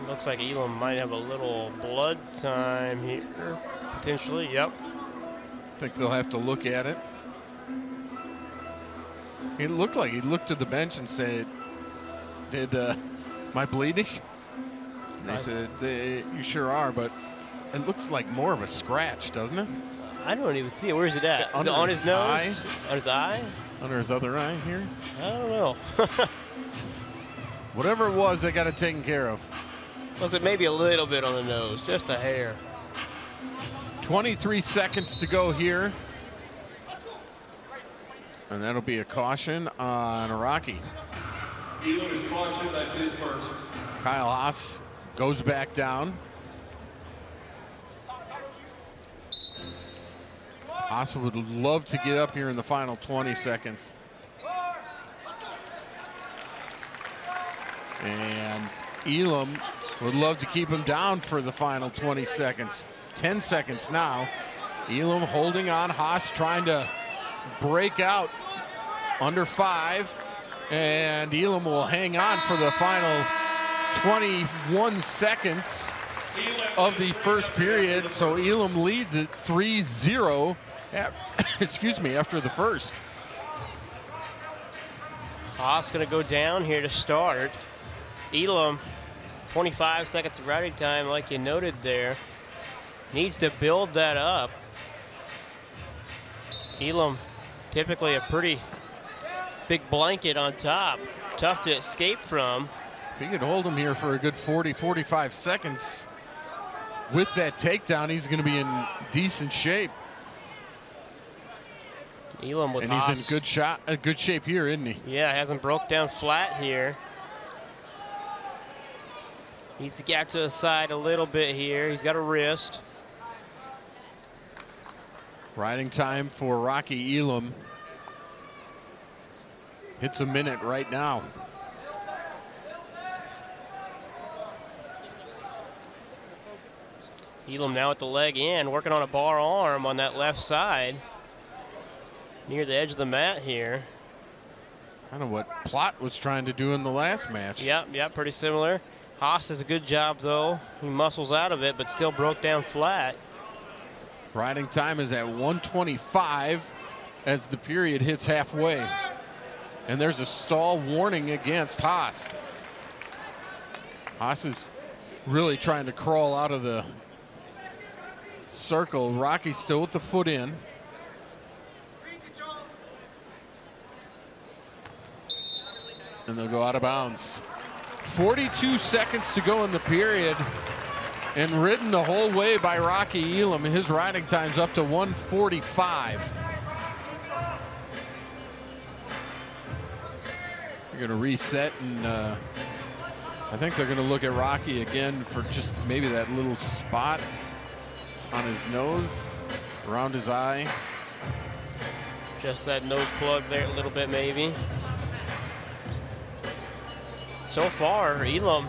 Looks like Elam might have a little blood time here, potentially, yep.
I think they'll have to look at it. It looked like he looked to the bench and said, am I bleeding? And they said, you sure are, but it looks like more of a scratch, doesn't it?
I don't even see it. Where is it at? Is
Under
it on his nose?
eye.
On his eye?
Under his other eye here.
I don't know.
Whatever it was, they got it taken care of.
Looks like maybe a little bit on the nose, just a hair.
23 seconds to go here. And that'll be a caution on Rocky.
Elam is cautioned, that's his first.
Kyle Haas goes back down. Haas would love to get up here in the final 20 seconds. And Elam would love to keep him down for the final 20 seconds. 10 seconds now. Elam holding on. Haas trying to break out under 5. And Elam will hang on for the final 21 seconds of the first period. So Elam leads it 3-0 after the first.
Haas going to go down here to start. Elam, 25 seconds of riding time, like you noted there. Needs to build that up. Elam, typically a pretty big blanket on top. Tough to escape from.
If he could hold him here for a good 40, 45 seconds with that takedown, he's going to be in decent shape.
Elam with
and
Haas.
he's in good shape here, isn't he?
Yeah, hasn't broke down flat here. Needs to get to the side a little bit here. He's got a wrist.
Riding time for Rocky Elam. Hits a minute right now.
Elam now at the leg in, working on a bar arm on that left side. Near the edge of the mat here.
Kind of what Plott was trying to do in the last match.
Yep, pretty similar. Haas does a good job, though. He muscles out of it, but still broke down flat.
Riding time is at 1:25 as the period hits halfway. And there's a stall warning against Haas. Haas is really trying to crawl out of the circle. Rocky's still with the foot in. And they'll go out of bounds. 42 seconds to go in the period. And ridden the whole way by Rocky Elam. His riding time's up to 1:45. They're going to reset, and I think they're going to look at Rocky again for just maybe that little spot on his nose, around his eye.
Just that nose plug there a little bit, maybe. So far, Elam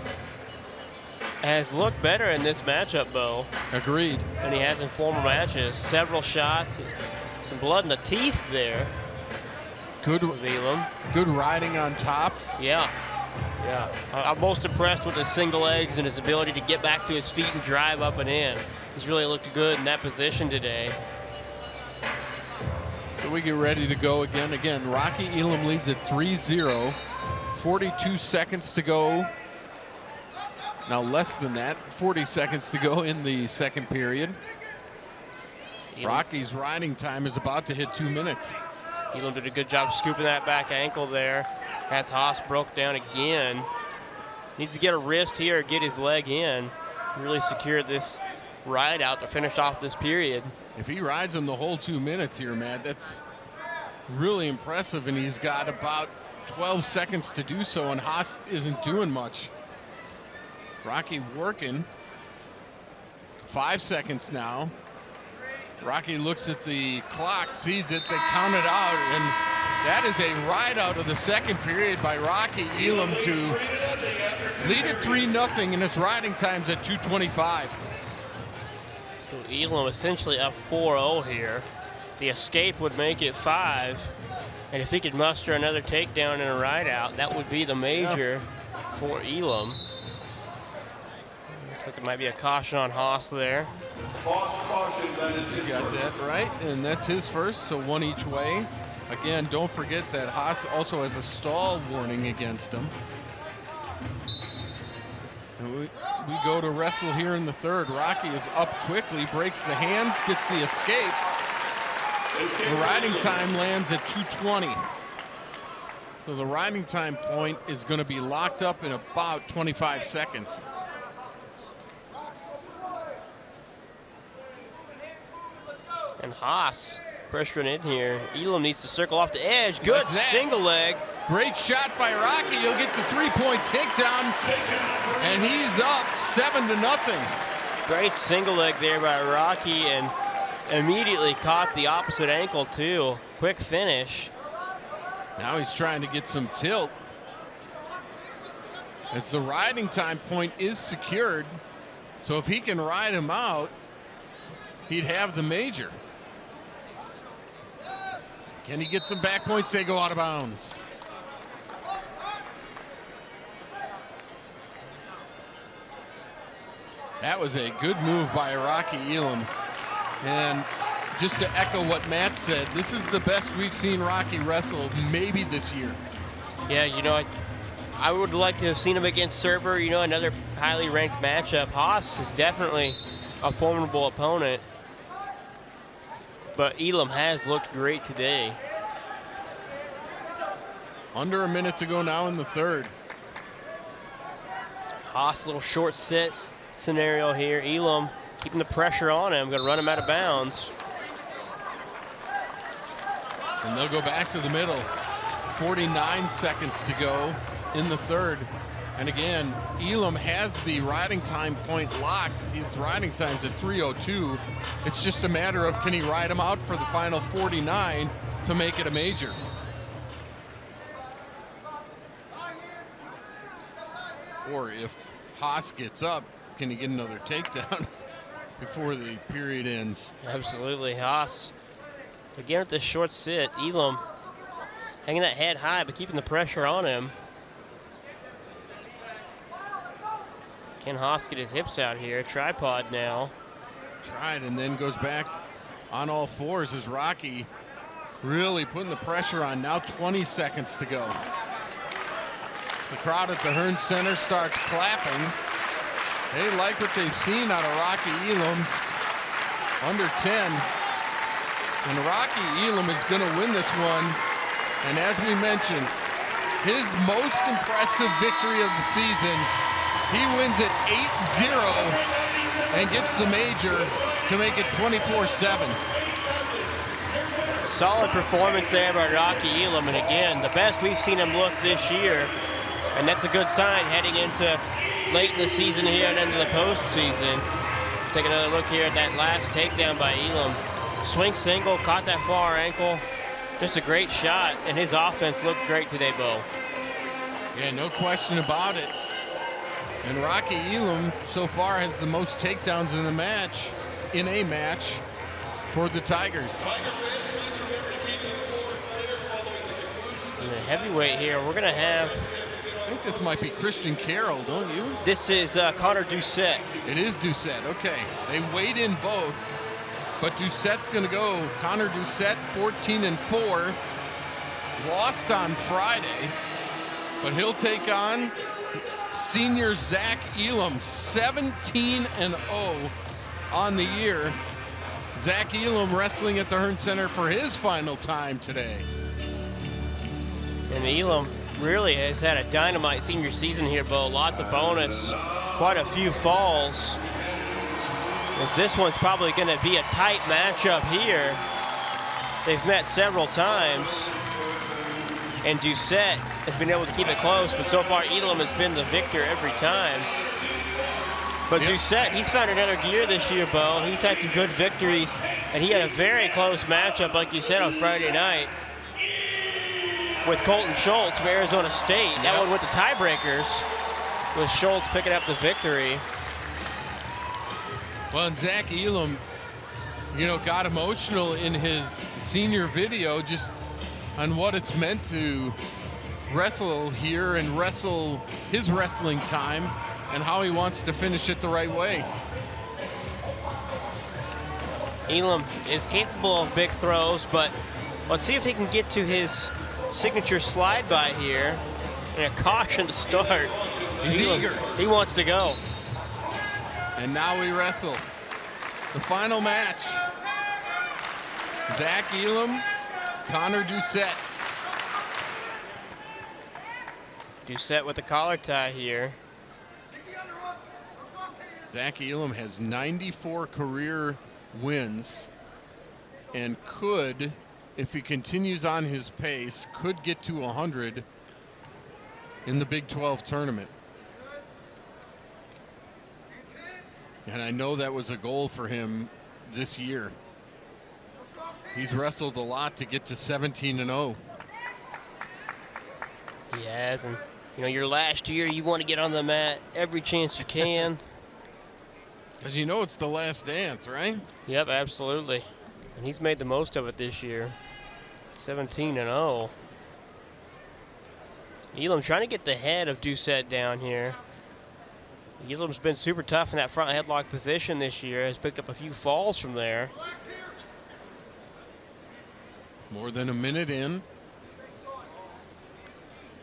has looked better in this matchup, Bo.
Agreed.
Than he has in former matches. Several shots, some blood in the teeth there.
Good
with Elam.
Good riding on top.
Yeah. I'm most impressed with his single legs and his ability to get back to his feet and drive up and in. He's really looked good in that position today.
So we get ready to go again. Again, Rocky Elam leads at 3-0. 42 seconds to go. Now less than that, 40 seconds to go in the second period. Rocky's riding time is about to hit 2 minutes.
Elam did a good job scooping that back ankle there. As Haas broke down again. Needs to get a wrist here, get his leg in, really secure this ride out to finish off this period.
If he rides him the whole 2 minutes here, Matt, that's really impressive, and he's got about 12 seconds to do so, and Haas isn't doing much. Rocky working. 5 seconds now. Rocky looks at the clock, sees it, they count it out, and that is a ride out of the second period by Rocky Elam to lead it 3-0, and his riding time's at 2:25.
So Elam essentially up 4-0 here. The escape would make it 5, and if he could muster another takedown and a ride out, that would be the major for Elam. Looks like there might be a caution on Haas there.
Got that right, and that's his first, so one each way. Again, don't forget that Haas also has a stall warning against him. And we go to wrestle here in the third. Rocky is up quickly, breaks the hands, gets the escape. The riding time lands at 2:20. So the riding time point is going to be locked up in about 25 seconds.
And Haas pressuring in here. Elam needs to circle off the edge. Good single leg.
Great shot by Rocky. He'll get the 3-point takedown, and he's up 7-0.
Great single leg there by Rocky, and immediately caught the opposite ankle too. Quick finish.
Now he's trying to get some tilt as the riding time point is secured. So if he can ride him out, he'd have the major. Can he get some back points? They go out of bounds. That was a good move by Rocky Elam. And just to echo what Matt said, this is the best we've seen Rocky wrestle maybe this year.
Yeah, you know, I would like to have seen him against Server, you know, another highly ranked matchup. Haas is definitely a formidable opponent, but Elam has looked great today.
Under a minute to go now in the third.
Haas, little short sit scenario here. Elam keeping the pressure on him, gonna run him out of bounds.
And they'll go back to the middle. 49 seconds to go in the third. And again, Elam has the riding time point locked. His riding time's at 3:02. It's just a matter of can he ride him out for the final 49 to make it a major. Or if Haas gets up, can he get another takedown before the period ends?
Absolutely, Haas. Again with this short sit, Elam hanging that head high, but keeping the pressure on him. Can Haas get his hips out here? Tripod now.
Tried and then goes back on all fours as Rocky really putting the pressure on. Now 20 seconds to go. The crowd at the Hearn Center starts clapping. They like what they've seen out of Rocky Elam. Under 10. And Rocky Elam is going to win this one. And as we mentioned, his most impressive victory of the season, he wins it 8-0 and gets the major to make it 24-7.
Solid performance there by Rocky Elam, and again, the best we've seen him look this year. And that's a good sign heading into late in the season here and into the postseason. Let's take another look here at that last takedown by Elam. Swing single, caught that far ankle. Just a great shot, and his offense looked great today, Bo.
Yeah, no question about it. And Rocky Elam so far has the most takedowns in a match for the Tigers.
In the heavyweight here, we're gonna have,
I think this might be Christian Carroll, don't you?
this is Connor Doucette.
It is Doucette, okay. They weighed in both, but Doucette's gonna go. Connor Doucette, 14-4, lost on Friday, but he'll take on senior Zach Elam, 17-0 on the year. Zach Elam wrestling at the Hearn Center for his final time today.
And Elam really has had a dynamite senior season here, Bo. Lots of bonus, quite a few falls. As this one's probably going to be a tight matchup here. They've met several times, and Doucette has been able to keep it close, but so far Elam has been the victor every time. But yep. Doucette, he's found another gear this year, Bo. He's had some good victories, and he had a very close matchup, like you said, on Friday night with Colton Schultz from Arizona State. Yep. That one went to tiebreakers with Schultz picking up the victory.
Well, and Zach Elam, you know, got emotional in his senior video just on what it's meant to wrestle here and wrestle his wrestling time and how he wants to finish it the right way.
Elam is capable of big throws, but let's see if he can get to his signature slide by here. And a caution to start.
He's eager.
He wants to go.
And now we wrestle. The final match. Zach Elam, Connor Doucette.
Doucette with the collar tie here.
Zach Elam has 94 career wins and could, if he continues on his pace, could get to 100 in the Big 12 tournament. And I know that was a goal for him this year. He's wrestled a lot to get to 17-0.
He has, and you know, your last year, you want to get on the mat every chance you can.
Because you know it's the last dance, right?
Yep, absolutely. And he's made the most of it this year. 17-0. Elam trying to get the head of Doucette down here. Elam's been super tough in that front headlock position this year. Has picked up a few falls from there.
More than a minute in.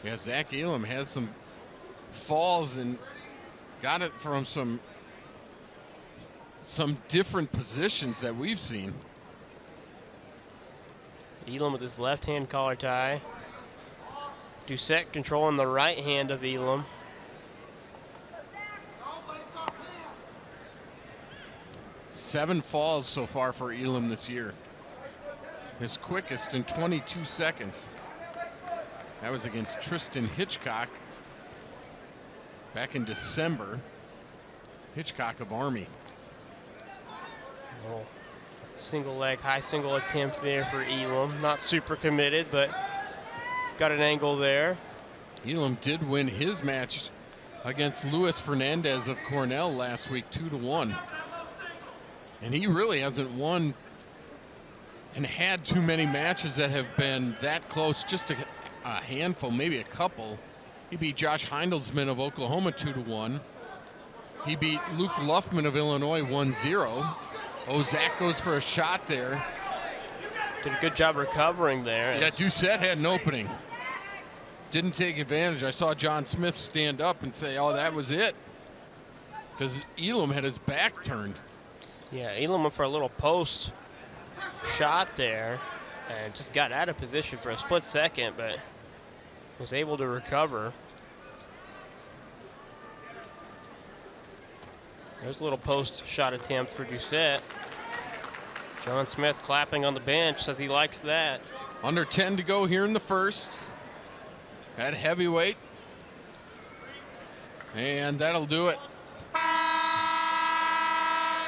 Yeah, Zach Elam has some falls and got it from some different positions that we've seen.
Elam with his left hand collar tie. Doucette controlling the right hand of Elam.
Seven falls so far for Elam this year. His quickest in 22 seconds. That was against Tristan Hitchcock back in December. Hitchcock of Army.
Oh, single leg, high single attempt there for Elam. Not super committed, but got an angle there.
Elam did win his match against Luis Fernandez of Cornell last week, 2-1. And he really hasn't won and had too many matches that have been that close, just a handful, maybe a couple. He beat Josh Heindelsman of Oklahoma 2-1. He beat Luke Luffman of Illinois 1-0. Oh, Zach goes for a shot there.
Did a good job recovering there.
Yeah, Doucette had an opening. Didn't take advantage. I saw John Smith stand up and say, oh, that was it. Because Elam had his back turned.
Yeah, Elam went for a little post shot there and just got out of position for a split second, but was able to recover. There's a little post shot attempt for Doucette. John Smith clapping on the bench, says he likes that.
Under 10 to go here in the first. At heavyweight. And that'll do it.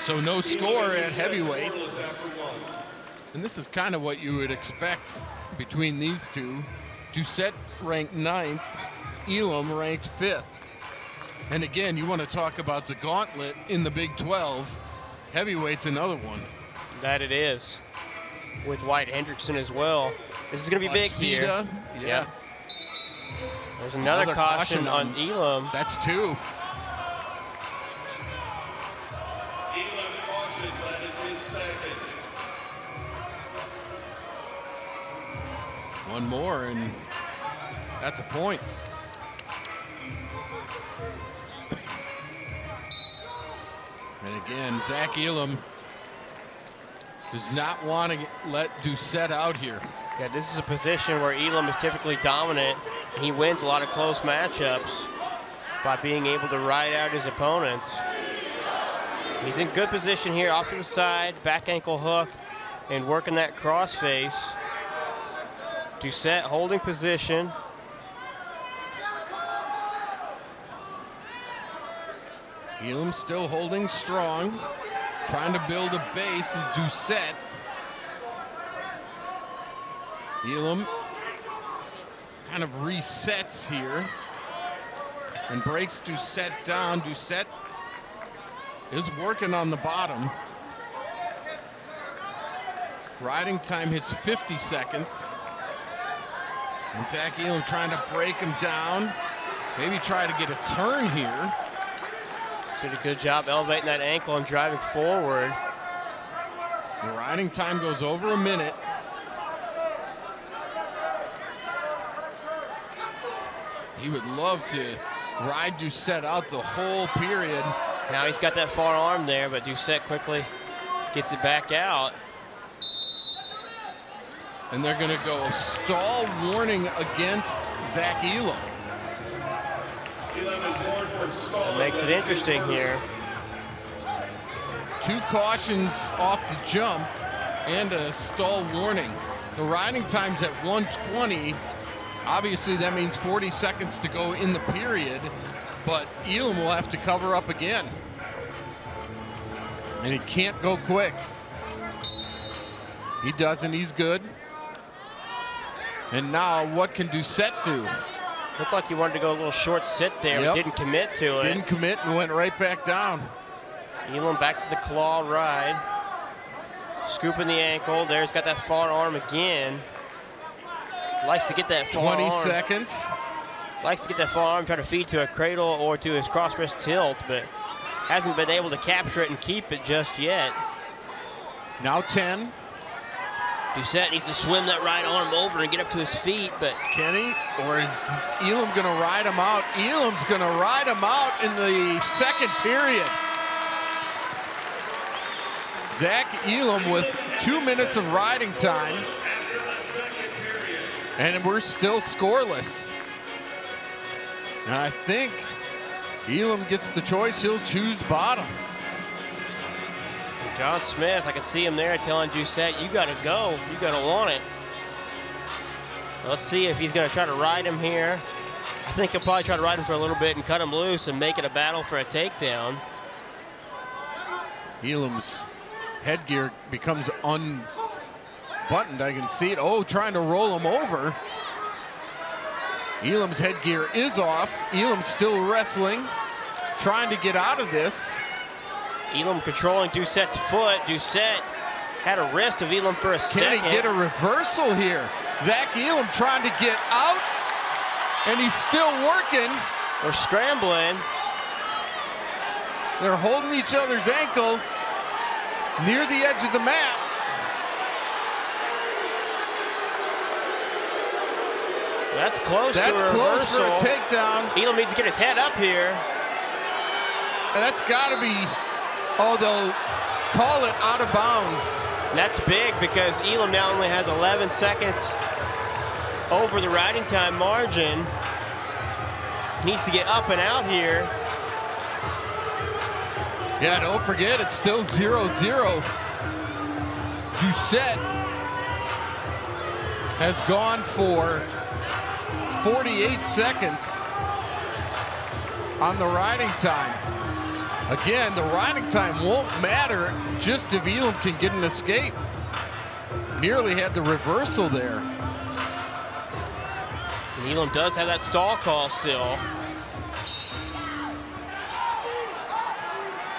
So no score at heavyweight. And this is kind of what you would expect between these two. Doucette ranked 9th, Elam ranked 5th. And again, you want to talk about the gauntlet in the Big 12. Heavyweight's another one.
That it is. With White Hendrickson as well. This is going to be big here.
Yeah.
Yep. There's another caution on Elam.
That's 2. One more, and that's a point. And again, Zach Elam does not want to let Doucette out here.
Yeah, this is a position where Elam is typically dominant. He wins a lot of close matchups by being able to ride out his opponents. He's in good position here, off to the side, back ankle hook, and working that crossface. Doucette holding position.
Elam still holding strong, trying to build a base is Doucette. Elam kind of resets here and breaks Doucette down. Doucette is working on the bottom. Riding time hits 50 seconds. And Zach Elam trying to break him down. Maybe try to get a turn here.
Did a good job elevating that ankle and driving forward.
The riding time goes over a minute. He would love to ride Doucette out the whole period.
Now he's got that far arm there, but Doucette quickly gets it back out.
And they're going to go stall warning against Zach Elam.
That makes it interesting here.
2 cautions off the jump and a stall warning. The riding time's at 1:20. Obviously, that means 40 seconds to go in the period, but Elam will have to cover up again. And he can't go quick. He doesn't, he's good. And now what can Doucette do?
Looked like he wanted to go a little short sit there,
Yep.
but didn't commit to it.
Didn't commit and went right back down.
Elam back to the claw ride. Scooping the ankle. There's got that far arm again. Likes to get that far
20
arm.
seconds.
Likes to get that far arm, try to feed to a cradle or to his cross wrist tilt, but hasn't been able to capture it and keep it just yet.
Now 10.
Doucette needs to swim that right arm over and get up to his feet, but
Kenny, or is Elam going to ride him out? Elam's going to ride him out in the second period. Zach Elam with 2 minutes of riding time. And we're still scoreless. And I think Elam gets the choice. He'll choose bottom.
John Smith, I can see him there telling Doucette, you got to go. You got to want it. Let's see if he's going to try to ride him here. I think he'll probably try to ride him for a little bit and cut him loose and make it a battle for a takedown.
Elam's headgear becomes unbuttoned. I can see it. Oh, trying to roll him over. Elam's headgear is off. Elam's still wrestling, trying to get out of this.
Elam controlling Doucette's foot. Doucette had a wrist of Elam for a second.
Can he get a reversal here? Zach Elam trying to get out, and he's still working.
They're scrambling.
They're holding each other's ankle near the edge of the mat.
That's close to a
That's close for a
reversal.
takedown.
Elam needs to get his head up here.
And that's got to be, oh, they'll call it out of bounds.
And that's big because Elam now only has 11 seconds over the riding time margin. Needs to get up and out here.
Yeah, don't forget, it's still 0-0. Doucette has gone for 48 seconds on the riding time. Again, the riding time won't matter just if Elam can get an escape. Nearly had the reversal there.
And Elam does have that stall call still.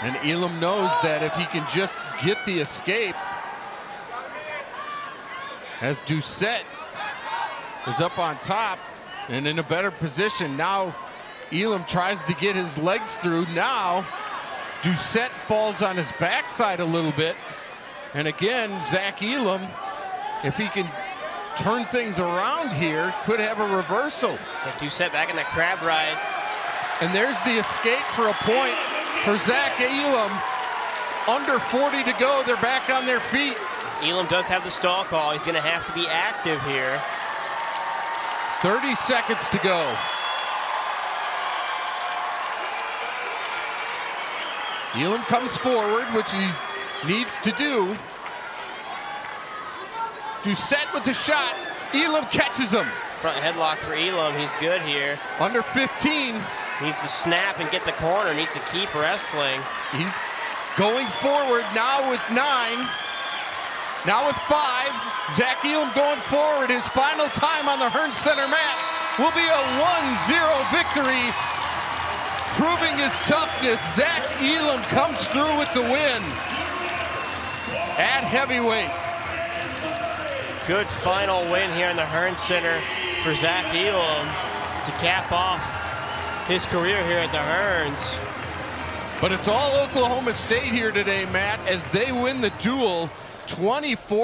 And Elam knows that if he can just get the escape, as Doucette is up on top and in a better position. Now Elam tries to get his legs through. Now Doucette falls on his backside a little bit. And again, Zach Elam, if he can turn things around here, could have a reversal.
But Doucette back in that crab ride.
And there's the escape for a point for Zach Elam. Under 40 to go, they're back on their feet.
Elam does have the stall call. He's going to have to be active here.
30 seconds to go. Elam comes forward, which he needs to do. Doucette with the shot. Elam catches him.
Front headlock for Elam. He's good here.
Under 15.
Needs to snap and get the corner. Needs to keep wrestling.
He's going forward now with 9. Now with 5. Zach Elam going forward. His final time on the Hearn Center mat will be a 1-0 victory. Proving his toughness, Zach Elam comes through with the win at heavyweight.
Good final win here in the Hearn Center for Zach Elam to cap off his career here at the Hearns.
But it's all Oklahoma State here today, Matt, as they win the duel 24.